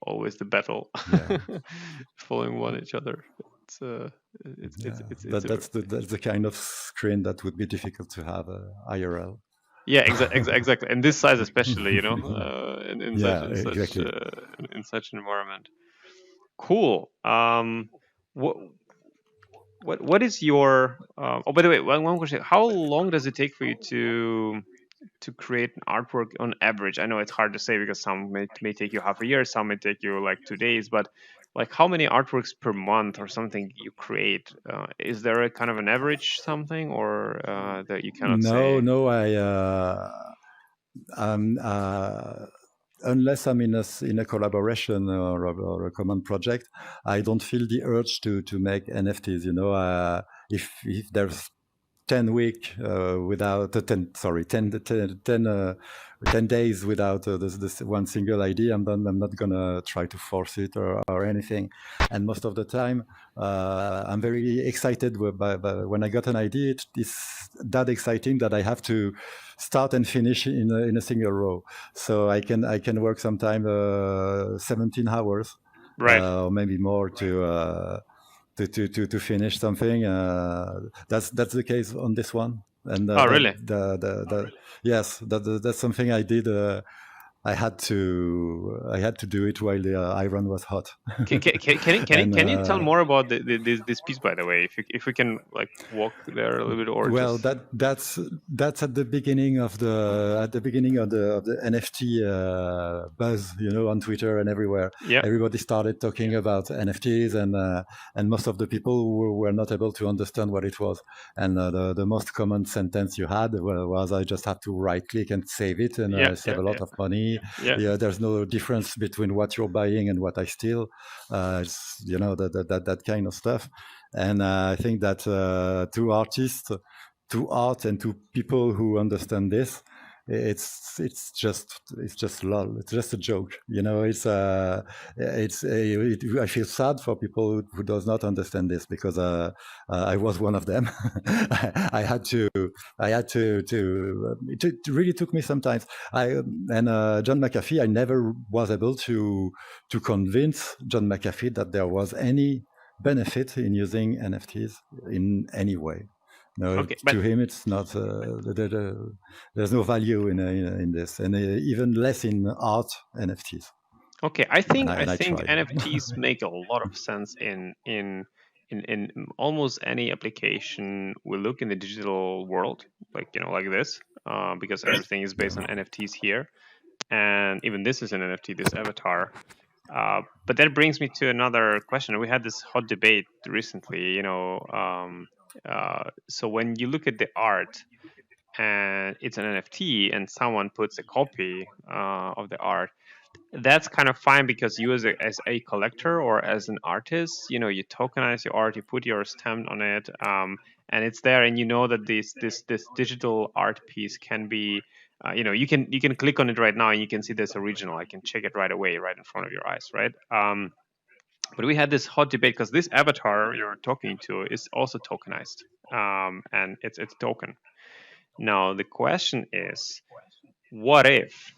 [SPEAKER 1] always the battle, following one each other.
[SPEAKER 2] That's the kind of screen that would be difficult to have IRL.
[SPEAKER 1] Yeah, exactly, and this size especially, in such an environment. Cool. What is your? Oh, by the way, one question: how long does it take for you to create an artwork on average? I know it's hard to say because some may take you half a year, some may take you like 2 days, but like how many artworks per month or something you create? Is there a kind of an average something, or that you cannot say?
[SPEAKER 2] No, unless I'm in a collaboration or a common project, I don't feel the urge to make NFTs. If there's 10 days without this one single idea, I'm not gonna try to force it or anything. And most of the time, I'm very excited by when I got an idea. It's that exciting that I have to start and finish in a single row. So I can work sometime 17 hours,
[SPEAKER 1] right,
[SPEAKER 2] or maybe more to finish something. That's the case on this one. And
[SPEAKER 1] really?
[SPEAKER 2] Yes, that's something I did I had to do it while the iron was hot.
[SPEAKER 1] Can you tell more about this piece, by the way, if we can like walk there a little bit, or
[SPEAKER 2] Well,
[SPEAKER 1] just
[SPEAKER 2] that's at the beginning of the NFT buzz, on Twitter and everywhere.
[SPEAKER 1] Yeah.
[SPEAKER 2] Everybody started talking about NFTs, and most of the people were not able to understand what it was. And the most common sentence you had was, "I just have to right click and save it and save a lot of money."
[SPEAKER 1] Yeah.
[SPEAKER 2] There's no difference between what you're buying and what I steal. That kind of stuff. And I think that to artists, to art, and to people who understand this, it's just lol. It's just a joke. I feel sad for people who does not understand this, because I was one of them. I had to. It really took me some time. John McAfee, I never was able to convince John McAfee that there was any benefit in using NFTs in any way. No,
[SPEAKER 1] Okay,
[SPEAKER 2] to him, it's not. There's no value in this, and even less in art NFTs.
[SPEAKER 1] Okay, I think
[SPEAKER 2] I tried.
[SPEAKER 1] NFTs make a lot of sense in almost any application we look in the digital world, like like this, because everything is based on NFTs here, and even this is an NFT, this avatar. But that brings me to another question. We had this hot debate recently. So when you look at the art and it's an NFT, and someone puts a copy of the art, that's kind of fine, because you as a collector or as an artist, you tokenize your art, you put your stamp on it, and it's there, and that this digital art piece can be, you can click on it right now and you can see this original. I can check it right away, right in front of your eyes, right? But we had this hot debate because this avatar you're talking to is also tokenized, and it's token. Now the question is, what if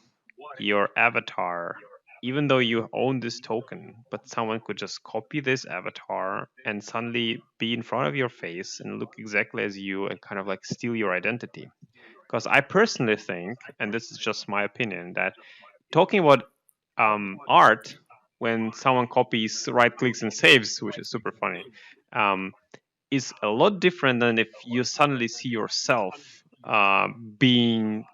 [SPEAKER 1] your avatar, even though you own this token, but someone could just copy this avatar and suddenly be in front of your face and look exactly as you and kind of like steal your identity? Because I personally think, and this is just my opinion, that talking about art, when someone copies, right clicks and saves, which is super funny, is a lot different than if you suddenly see yourself being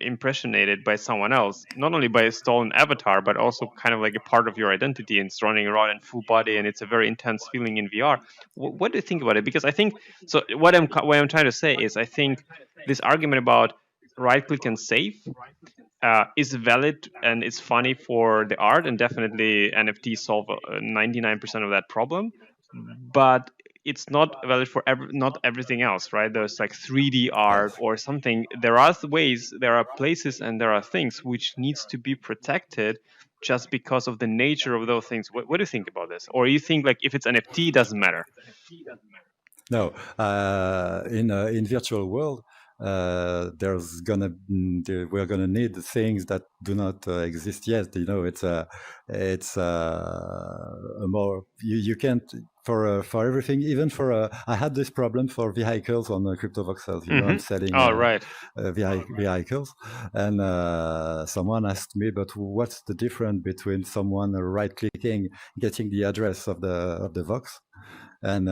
[SPEAKER 1] impressionated by someone else, not only by a stolen avatar, but also kind of like a part of your identity, and it's running around in full body, and it's a very intense feeling in VR. What do you think about it? Because I think, so what I'm trying to say is, I think this argument about right click and save is valid, and it's funny for the art, and definitely NFTs solve 99% of that problem, but it's not valid for not everything else, right? There's like 3D art or something. There are ways, there are places, and there are things which needs to be protected just because of the nature of those things. What do you think about this? Or you think like if it's NFT, it doesn't matter?
[SPEAKER 2] No, in virtual world, we're gonna need things that do not exist yet. It's a more you can't for everything, even for I had this problem for vehicles on CryptoVoxels. I'm selling
[SPEAKER 1] right.
[SPEAKER 2] vehicles, and someone asked me, but what's the difference between someone right clicking, getting the address of the Vox, and me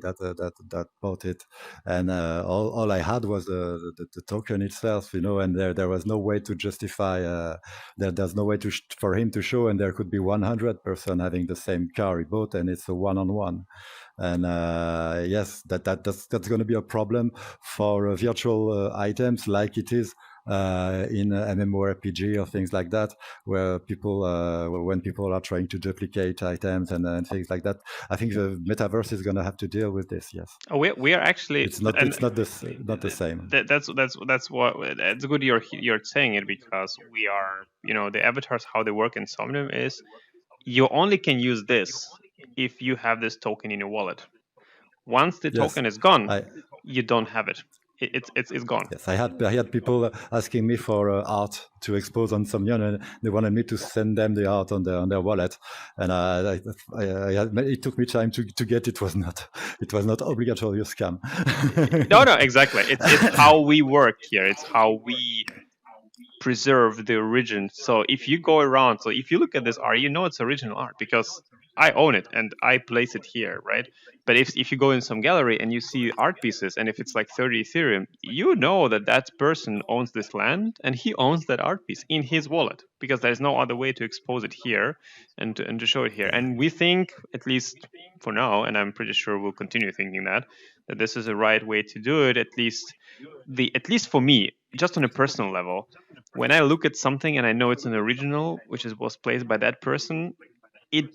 [SPEAKER 2] that bought it, and all I had was the token itself, and there was no way to justify. There's no way for him to show, and there could be 100% having the same car he bought, and it's a one-on-one. And yes, that's going to be a problem for virtual items, like it is in MMORPG or things like that, where when people are trying to duplicate items and things like that. I think the metaverse is going to have to deal with this. Yes.
[SPEAKER 1] Oh, we are actually.
[SPEAKER 2] It's not the same.
[SPEAKER 1] That's what. It's good you're saying it, because we are. The avatars, how they work in Somnium is, you only can use this if you have this token in your wallet. Once the token is gone, you don't have it. It's gone.
[SPEAKER 2] Yes, I had people asking me for art to expose on Somnium, and they wanted me to send them the art on their wallet, and it took me time to get. It was not obligatory scam.
[SPEAKER 1] No, exactly. It's how we work here. It's how we preserve the origin. So if you go around, so if you look at this art, you know it's original art because I own it and I place it here, right? But if you go in some gallery and you see art pieces, and if it's like 30 Ethereum, you know that that person owns this land and he owns that art piece in his wallet because there's no other way to expose it here and to show it here. And we think, at least for now, and I'm pretty sure we'll continue thinking that this is the right way to do it. At least for me, just on a personal level, when I look at something and I know it's an original, which was placed by that person, it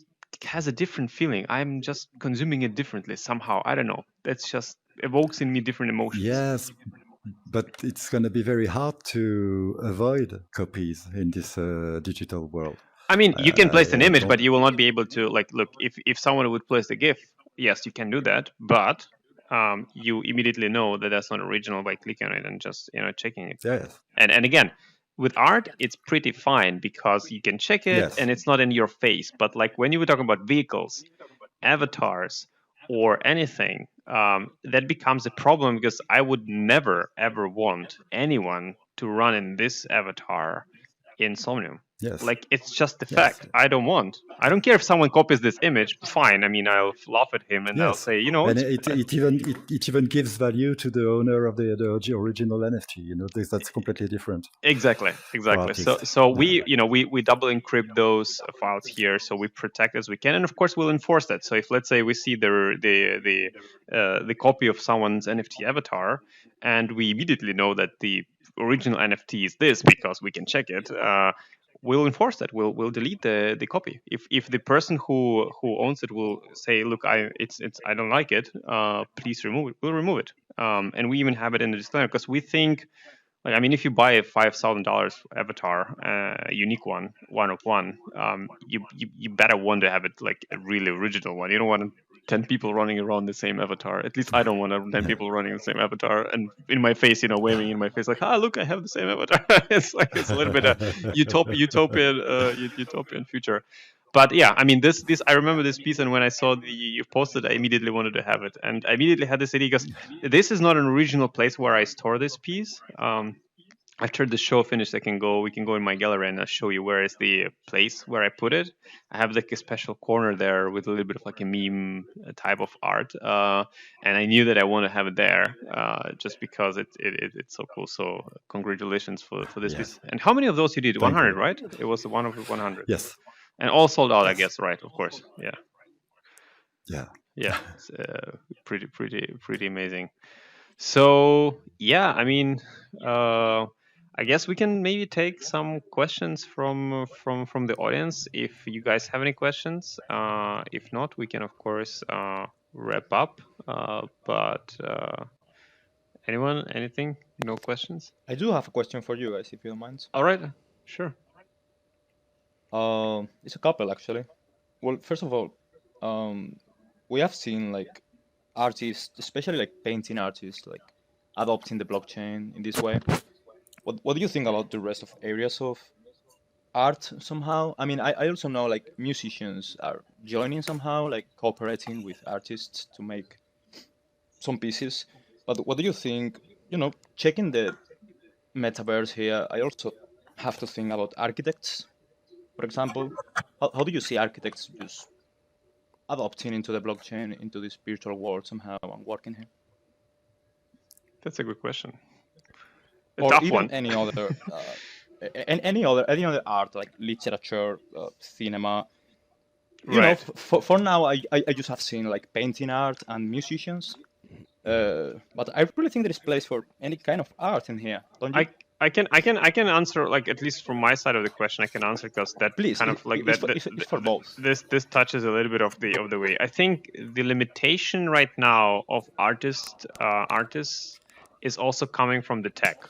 [SPEAKER 1] has a different feeling. I'm just consuming it differently somehow. I don't know. That's just evokes in me different emotions.
[SPEAKER 2] Yes, but it's going to be very hard to avoid copies in this digital world.
[SPEAKER 1] I mean, you can place an image,
[SPEAKER 2] don't-
[SPEAKER 1] but you will not be able to look. If someone would place the GIF, yes, you can do that, but you immediately know that that's not original by clicking on it and just checking it.
[SPEAKER 2] Yes.
[SPEAKER 1] And again, with art, it's pretty fine because you can check it
[SPEAKER 2] Yes.
[SPEAKER 1] and it's not in your face. But like when you were talking about vehicles, avatars, or anything, that becomes a problem because I would never ever want anyone to run in this avatar in Somnium.
[SPEAKER 2] Yes.
[SPEAKER 1] Like, it's just the
[SPEAKER 2] Yes.
[SPEAKER 1] fact. I don't care if someone copies this image. Fine. I mean, I'll laugh at him and I'll
[SPEAKER 2] Yes.
[SPEAKER 1] say,
[SPEAKER 2] And it even gives value to the owner of the original NFT. That's completely different.
[SPEAKER 1] Exactly. So we double encrypt those files here, so we protect as we can, and of course we'll enforce that. So if, let's say, we see the copy of someone's NFT avatar, and we immediately know that the original NFT is this because we can check it, we'll enforce that. We'll delete the copy. If the person who owns it will say, look, I don't like it, please remove it, we'll remove it. And we even have it in the disclaimer because we think, like, I mean, if you buy a $5,000 avatar, unique one of one, you better want to have it like a really original one. You don't want 10 people running around the same avatar. At least I don't want 10 people running the same avatar and in my face, waving in my face like, look, I have the same avatar. It's a little bit a utopian future. But yeah, I mean, this I remember this piece, and when I saw you posted, I immediately wanted to have it, and I immediately had this idea because this is not an original place where I store this piece. After the show finished, we can go in my gallery and I'll show you where is the place where I put it. I have like a special corner there with a little bit of like a meme type of art, and I knew that I want to have it there just because it's so cool. So congratulations for this piece. And how many of those you did? 100, right? It was one of 100.
[SPEAKER 2] Yes.
[SPEAKER 1] And all sold out, I guess, right? Of course, yeah.
[SPEAKER 2] Yeah.
[SPEAKER 1] It's, pretty amazing. So yeah, I mean, I guess we can maybe take some questions from the audience if you guys have any questions. If not, we can of course wrap up. But anyone, anything? No questions?
[SPEAKER 3] I do have a question for you guys, if you don't mind.
[SPEAKER 1] All right, sure.
[SPEAKER 3] It's a couple actually. Well, first of all, we have seen like artists, especially like painting artists, like adopting the blockchain in this way. What do you think about the rest of areas of art somehow? I mean, I also know like musicians are joining somehow, like cooperating with artists to make some pieces. But what do you think? Checking the metaverse here, I also have to think about architects, for example. How do you see architects just adopting into the blockchain, into this virtual world somehow and working here?
[SPEAKER 1] That's a good question.
[SPEAKER 3] Or
[SPEAKER 1] tough
[SPEAKER 3] even
[SPEAKER 1] one.
[SPEAKER 3] any other, any other art like literature, cinema.
[SPEAKER 1] Right.
[SPEAKER 3] For now, I just have seen like painting art and musicians. But I really think there is place for any kind of art in here, don't you?
[SPEAKER 1] I can answer, like, at least from my side of the question. I can answer because that
[SPEAKER 3] Please,
[SPEAKER 1] kind of like
[SPEAKER 3] it's for both.
[SPEAKER 1] This touches a little bit of the way. I think the limitation right now of artists is also coming from the tech.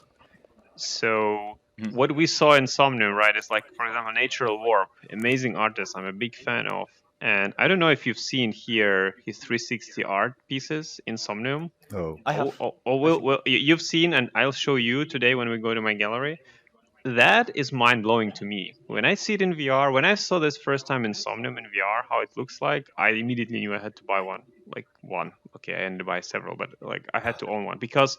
[SPEAKER 1] So what we saw in Somnium, right, is like, for example, Natural Warp, amazing artist I'm a big fan of. And I don't know if you've seen here his 360 art pieces in Somnium.
[SPEAKER 2] Oh,
[SPEAKER 3] I have.
[SPEAKER 1] Well, you've seen, and I'll show you today when we go to my gallery. That is mind-blowing to me. When I see it in VR, when I saw this first time in Somnium in VR, how it looks like, I immediately knew I had to buy one. Like one. Okay, I ended up buying several, but like I had to own one because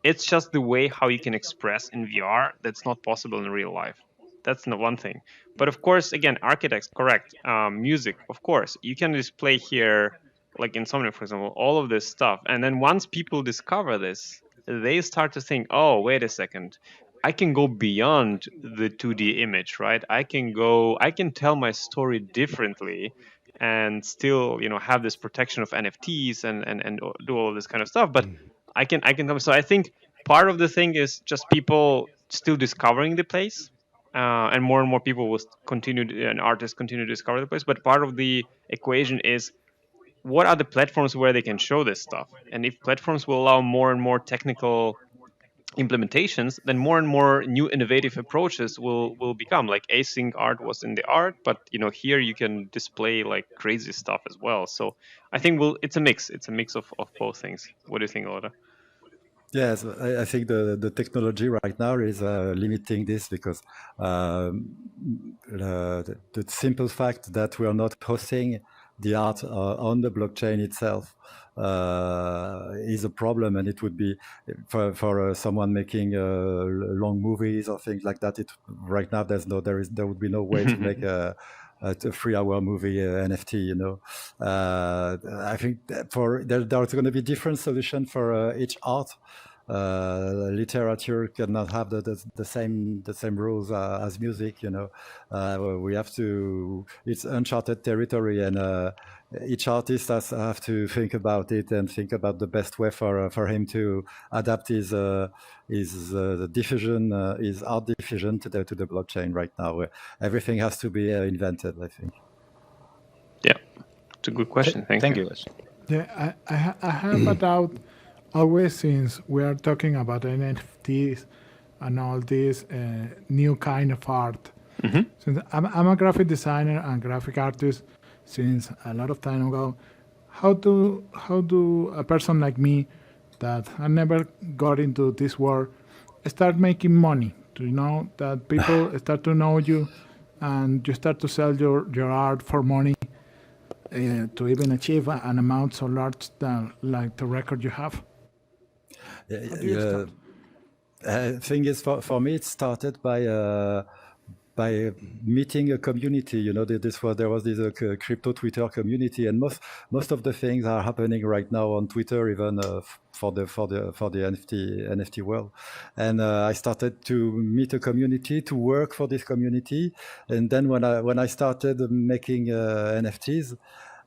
[SPEAKER 1] It's just the way how you can express in VR that's not possible in real life. That's the one thing. But of course, again, architects, correct. Music, of course, you can display here, like in Somnium, for example, all of this stuff. And then once people discover this, they start to think, oh, wait a second, I can go beyond the 2D image, right? I can tell my story differently and still, have this protection of NFTs and do all this kind of stuff. But I can come. So I think part of the thing is just people still discovering the place, and more people will continue, and artists continue to discover the place. But part of the equation is what are the platforms where they can show this stuff, and if platforms will allow more and more technical implementations, then more and more new innovative approaches will become. Like async art was in the art, but here you can display like crazy stuff as well. So I think it's a mix. It's a mix of both things. What do you think, Alotta?
[SPEAKER 2] Yes, I think the technology right now is limiting this because the simple fact that we are not hosting the art on the blockchain itself is a problem, and it would be for someone making long movies or things like that. Right now there would be no way to make a 3-hour movie NFT. I think there's going to be different solution for each art. Literature cannot have the same rules as music. We have to. It's uncharted territory, and each artist have to think about it and think about the best way for him to adapt his diffusion, his art diffusion to the blockchain. Right now, everything has to be invented, I think.
[SPEAKER 1] Yeah, it's a good question. Thank you.
[SPEAKER 3] guys.
[SPEAKER 4] Yeah, I have a doubt. Always, since we are talking about NFTs and all this new kind of art. Since I'm a graphic designer and graphic artist since a lot of time ago, how do a person like me that I never got into this world start making money? Do you know that people start to know you and you start to sell your art for money to even achieve an amount so large than like the record you have?
[SPEAKER 2] Thing is, for me, it started by meeting a community. There was this crypto Twitter community, and most of the things are happening right now on Twitter, even for the NFT world. And I started to meet a community, to work for this community, and then when I started making NFTs,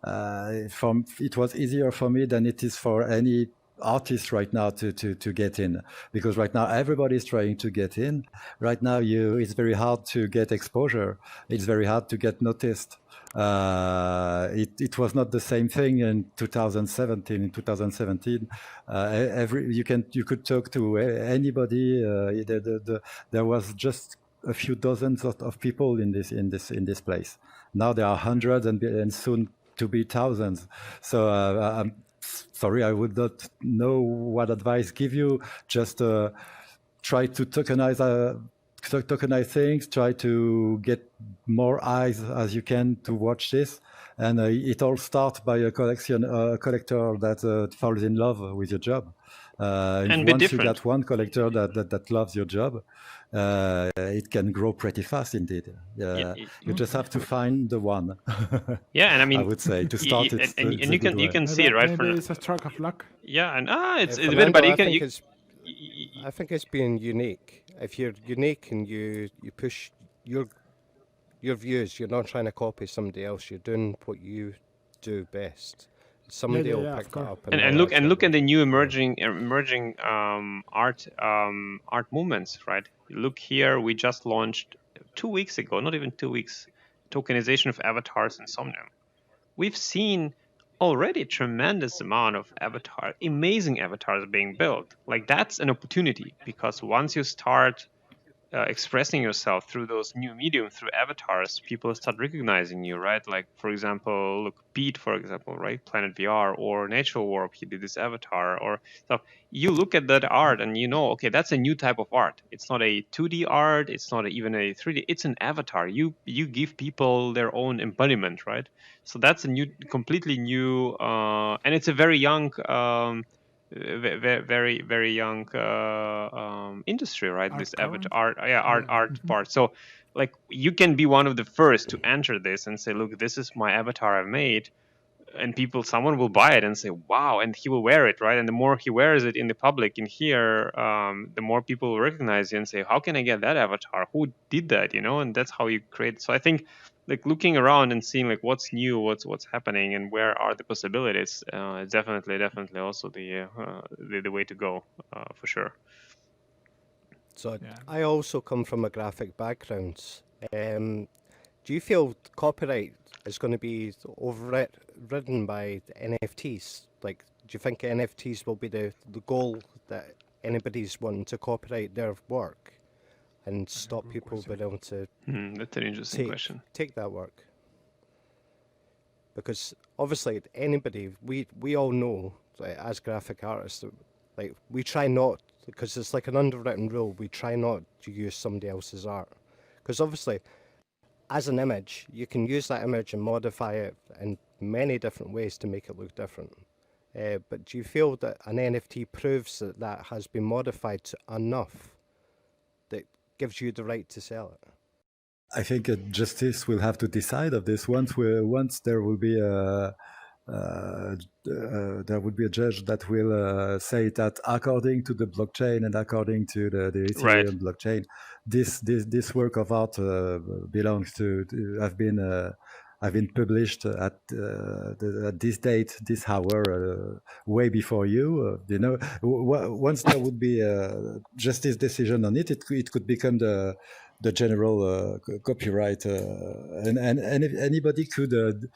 [SPEAKER 2] it was easier for me than it is for any artists right now to get in, because right now everybody's trying to get in. Right now it's very hard to get exposure. It's very hard to get noticed. It was not the same thing in 2017. In 2017, you could talk to anybody. There was just a few dozens of people in this place. Now there are hundreds and soon to be thousands. So I'm sorry, I would not know what advice give you. Just try to tokenize things. Try to get more eyes as you can to watch this, and it all starts by a collector that falls in love with your job.
[SPEAKER 1] And
[SPEAKER 2] once you get one collector that loves your job, it can grow pretty fast indeed. You just have to find the one.
[SPEAKER 1] Yeah, and I mean,
[SPEAKER 2] I would say to start it.
[SPEAKER 1] And you can see it right
[SPEAKER 4] maybe
[SPEAKER 1] from.
[SPEAKER 4] it's a stroke of luck.
[SPEAKER 1] Yeah, and it's a bit,
[SPEAKER 5] Fernando,
[SPEAKER 1] but you
[SPEAKER 5] I
[SPEAKER 1] can.
[SPEAKER 5] think I think it's being unique. If you're unique and you push your views, you're not trying to copy somebody else. You're doing what you do best. Somebody will pick that up.
[SPEAKER 1] And look at the new emerging art movements, right? Look here, we just launched 2 weeks ago, not even 2 weeks, tokenization of avatars in Somnium. We've seen already a tremendous amount of amazing avatars being built. Like, that's an opportunity, because once you start expressing yourself through those new medium, through avatars, people start recognizing you, right? Like, for example, look, Pete, for example, right? Planet VR or Natural Warp, he did this avatar or stuff. You look at that art and okay, that's a new type of art. It's not a 2D art. It's not even a 3D. It's an avatar. You give people their own embodiment, right? So that's a completely new, and it's a very young very very young industry, right?
[SPEAKER 4] Art
[SPEAKER 1] This
[SPEAKER 4] current?
[SPEAKER 1] art part. So like you can be one of the first to enter this and say, look, this is my avatar I've made, and someone will buy it and say, wow, and he will wear it, right? And the more he wears it in the public in here, the more people will recognize you and say, how can I get that avatar? Who did that? And that's how you create. So I think like looking around and seeing like what's new, what's happening, and where are the possibilities, is definitely also the way to go, for sure.
[SPEAKER 5] So I also come from a graphic background. Do you feel copyright is going to be overridden by NFTs? Like, do you think NFTs will be the goal that anybody's wanting to copyright their work and stop people being able to
[SPEAKER 1] That's an interesting question.
[SPEAKER 5] Take that work? Because obviously anybody, we all know, like, as graphic artists, like we try not, because it's like an unwritten rule, we try not to use somebody else's art. Because obviously, as an image, you can use that image and modify it in many different ways to make it look different. But do you feel that an NFT proves that that has been modified enough that gives you the right to sell it?
[SPEAKER 2] I think justice will have to decide of this once there will be a judge that will say that according to the blockchain and according to the Ethereum blockchain, this work of art belongs to have been published at this date, this hour, way before you. Once there would be a justice decision on it, it could become the general copyright, and anybody can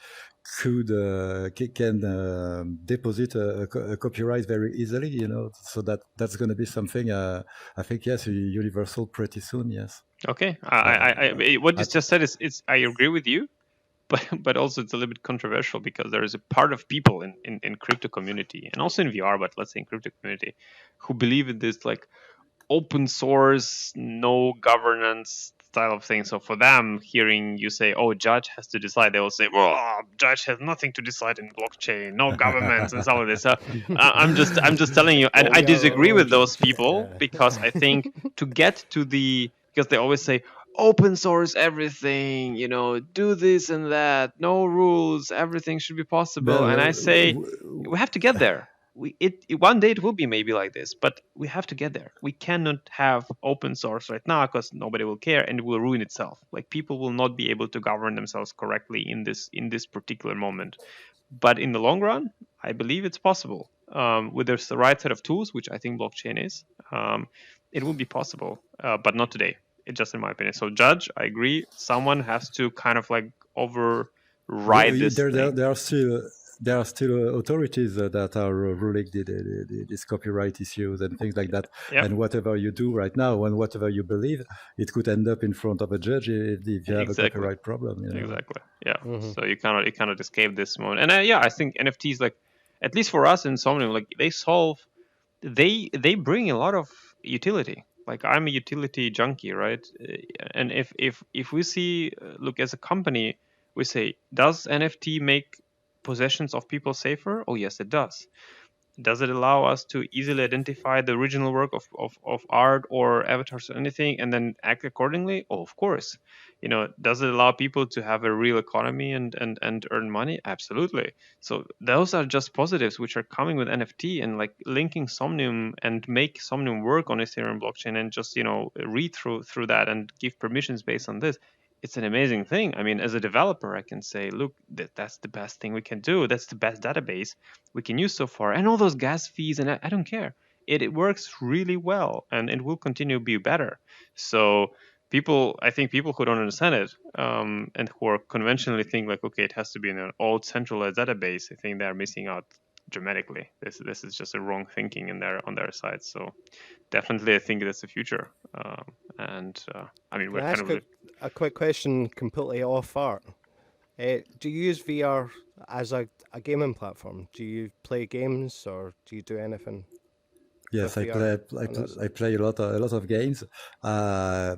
[SPEAKER 2] deposit a copyright very easily, so that's going to be something, I think, yes, universal pretty soon. Yes.
[SPEAKER 1] Okay. What you just said is I agree with you, but also it's a little bit controversial, because there is a part of people in crypto community, and also in VR, but let's say in crypto community, who believe in this like open source, no governance style of thing. So for them, hearing you say, "Oh, judge has to decide," they will say, "Well, judge has nothing to decide in blockchain, no governments," and some of this. I'm just telling you, and I disagree with those people, because I think to get to because they always say open source everything, do this and that, no rules, everything should be possible, and I say we have to get there. One day it will be maybe like this, but we have to get there. We cannot have open source right now, because nobody will care and it will ruin itself. Like, people will not be able to govern themselves correctly in this particular moment. But in the long run, I believe it's possible. With the right set of tools, which I think blockchain is, it will be possible, but not today. It's just in my opinion. So, judge, I agree. Someone has to kind of like override this.
[SPEAKER 2] There are still authorities that are ruling these copyright issues and things like that. Yep. And whatever you do right now and whatever you believe, it could end up in front of a judge if you have a copyright problem.
[SPEAKER 1] Exactly. Yeah. Mm-hmm. So you cannot escape this moment. And I think NFTs, like, at least for us in Somnium, like, they bring a lot of utility. Like, I'm a utility junkie, right? And if we see, look, as a company, we say, does NFT make possessions of people safer? Oh yes, it does. Does it allow us to easily identify the original work of art or avatars or anything and then act accordingly? Oh, of course. Does it allow people to have a real economy and earn money? Absolutely. So those are just positives which are coming with NFT, and like linking Somnium and make Somnium work on Ethereum blockchain and just, read through that and give permissions based on this. It's an amazing thing. I mean, as a developer, I can say, look, that's the best thing we can do. That's the best database we can use so far. And all those gas fees, and I don't care. It works really well, and it will continue to be better. So I think people who don't understand it, and who are conventionally think like, okay, it has to be in an old centralized database, I think they're missing out dramatically. This is just a wrong thinking on their side. So definitely, I think that's the future. I mean, we're kind of
[SPEAKER 5] a quick question, completely off art. Do you use VR as a gaming platform? Do you play games, or do you do anything?
[SPEAKER 2] Yes, I play a lot of games. I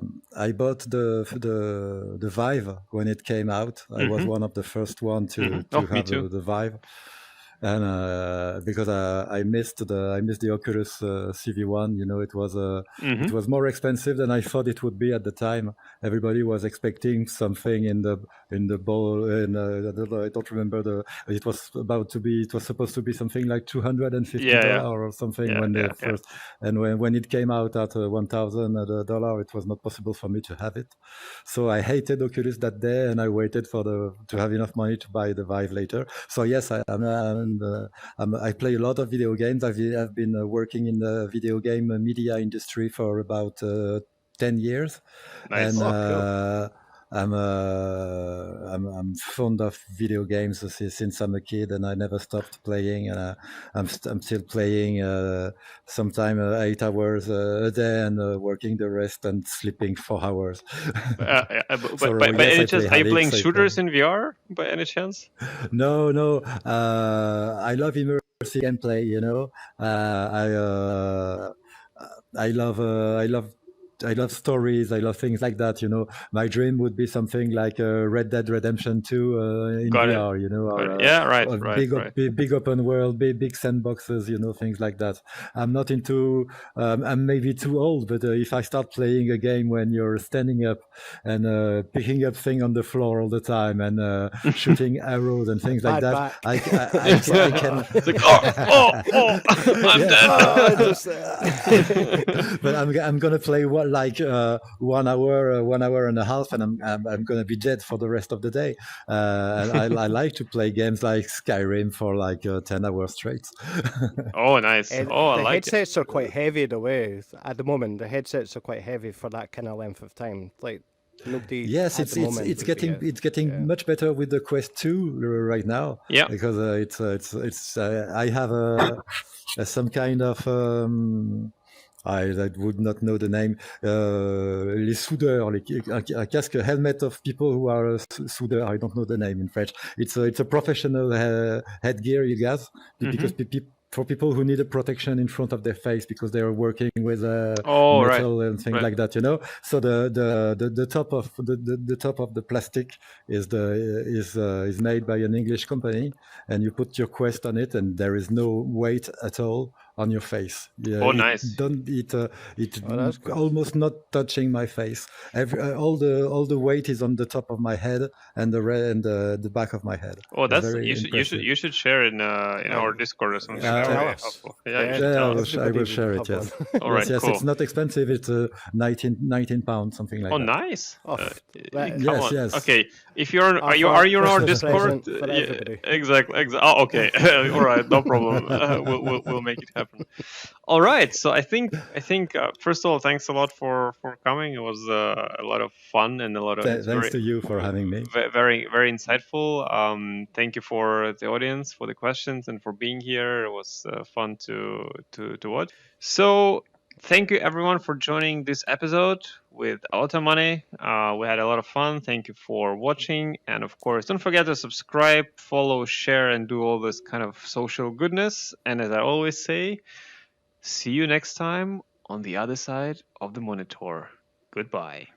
[SPEAKER 2] bought the Vive when it came out. I was one of the first one to have the Vive. and because I missed the Oculus CV1. You know, it was more expensive than I thought it would be at the time. Everybody was expecting something in the ball, and I don't remember it was supposed to be something like $250 or something when they first, and when it came out at $1,000, it was not possible for me to have it. So I hated Oculus that day, and I waited to have enough money to buy the Vive later. So yes, I play a lot of video games. I've been working in the video game media industry for about 10 years.
[SPEAKER 1] Nice.
[SPEAKER 2] And I'm fond of video games since I'm a kid, and I never stopped playing. And I'm still playing sometime 8 hours a day, and working the rest and sleeping 4 hours.
[SPEAKER 1] By any chance, are you playing shooters in VR by any chance?
[SPEAKER 2] No. I love immersive gameplay. You know, I love stories. I love things like that. You know, my dream would be something like Red Dead Redemption 2 in VR. You know, or big open world, big sandboxes. You know, things like that. I'm not into. I'm maybe too old, but if I start playing a game when you're standing up and picking up things on the floor all the time and shooting arrows and things like that, I can.
[SPEAKER 1] It's like, I'm dead.
[SPEAKER 2] But I'm gonna play 1 hour and a half, and I'm gonna be dead for the rest of the day. And I like to play games like Skyrim for like 10 hours straight.
[SPEAKER 1] Oh, nice. I
[SPEAKER 5] the
[SPEAKER 1] like
[SPEAKER 5] headsets are quite heavy the way at the moment. The headsets are quite heavy for that kind of length of time. Like nobody.
[SPEAKER 2] Yes, it's getting much better with the Quest 2 right now.
[SPEAKER 1] Yeah,
[SPEAKER 2] because I have some kind of. I would not know the name. Les soudeurs, a casque, helmet of people who are soudeurs. I don't know the name in French. It's a professional headgear, you guys, because for people who need a protection in front of their face because they are working with metal and things like that, you know. So the top of the plastic is made by an English company, and you put your Quest on it, and there is no weight at all on your face. Yeah,
[SPEAKER 1] nice.
[SPEAKER 2] It's almost not touching my face. All the weight is on the top of my head and the back of my head.
[SPEAKER 1] Oh, you should share it in our Discord or something.
[SPEAKER 2] I will share it. Yes.
[SPEAKER 1] All right.
[SPEAKER 2] Yes.
[SPEAKER 1] Cool.
[SPEAKER 2] It's not expensive. It's 19 pounds, something like that.
[SPEAKER 1] Oh, nice.
[SPEAKER 2] Yes.
[SPEAKER 1] Okay. If are you on our Discord? Exactly. Oh, okay. All right. No problem. We'll make it happen. All right. So I think first of all, thanks a lot for coming. It was a lot of fun and a lot of
[SPEAKER 2] thanks to you for having me.
[SPEAKER 1] Very, very insightful. Thank you for the audience for the questions and for being here. It was fun to watch. So thank you everyone for joining this episode with AlottaMoney. We had a lot of fun. Thank you for watching, and of course, don't forget to subscribe, follow, share, and do all this kind of social goodness. And as I always say, see you next time on the other side of the monitor. Goodbye.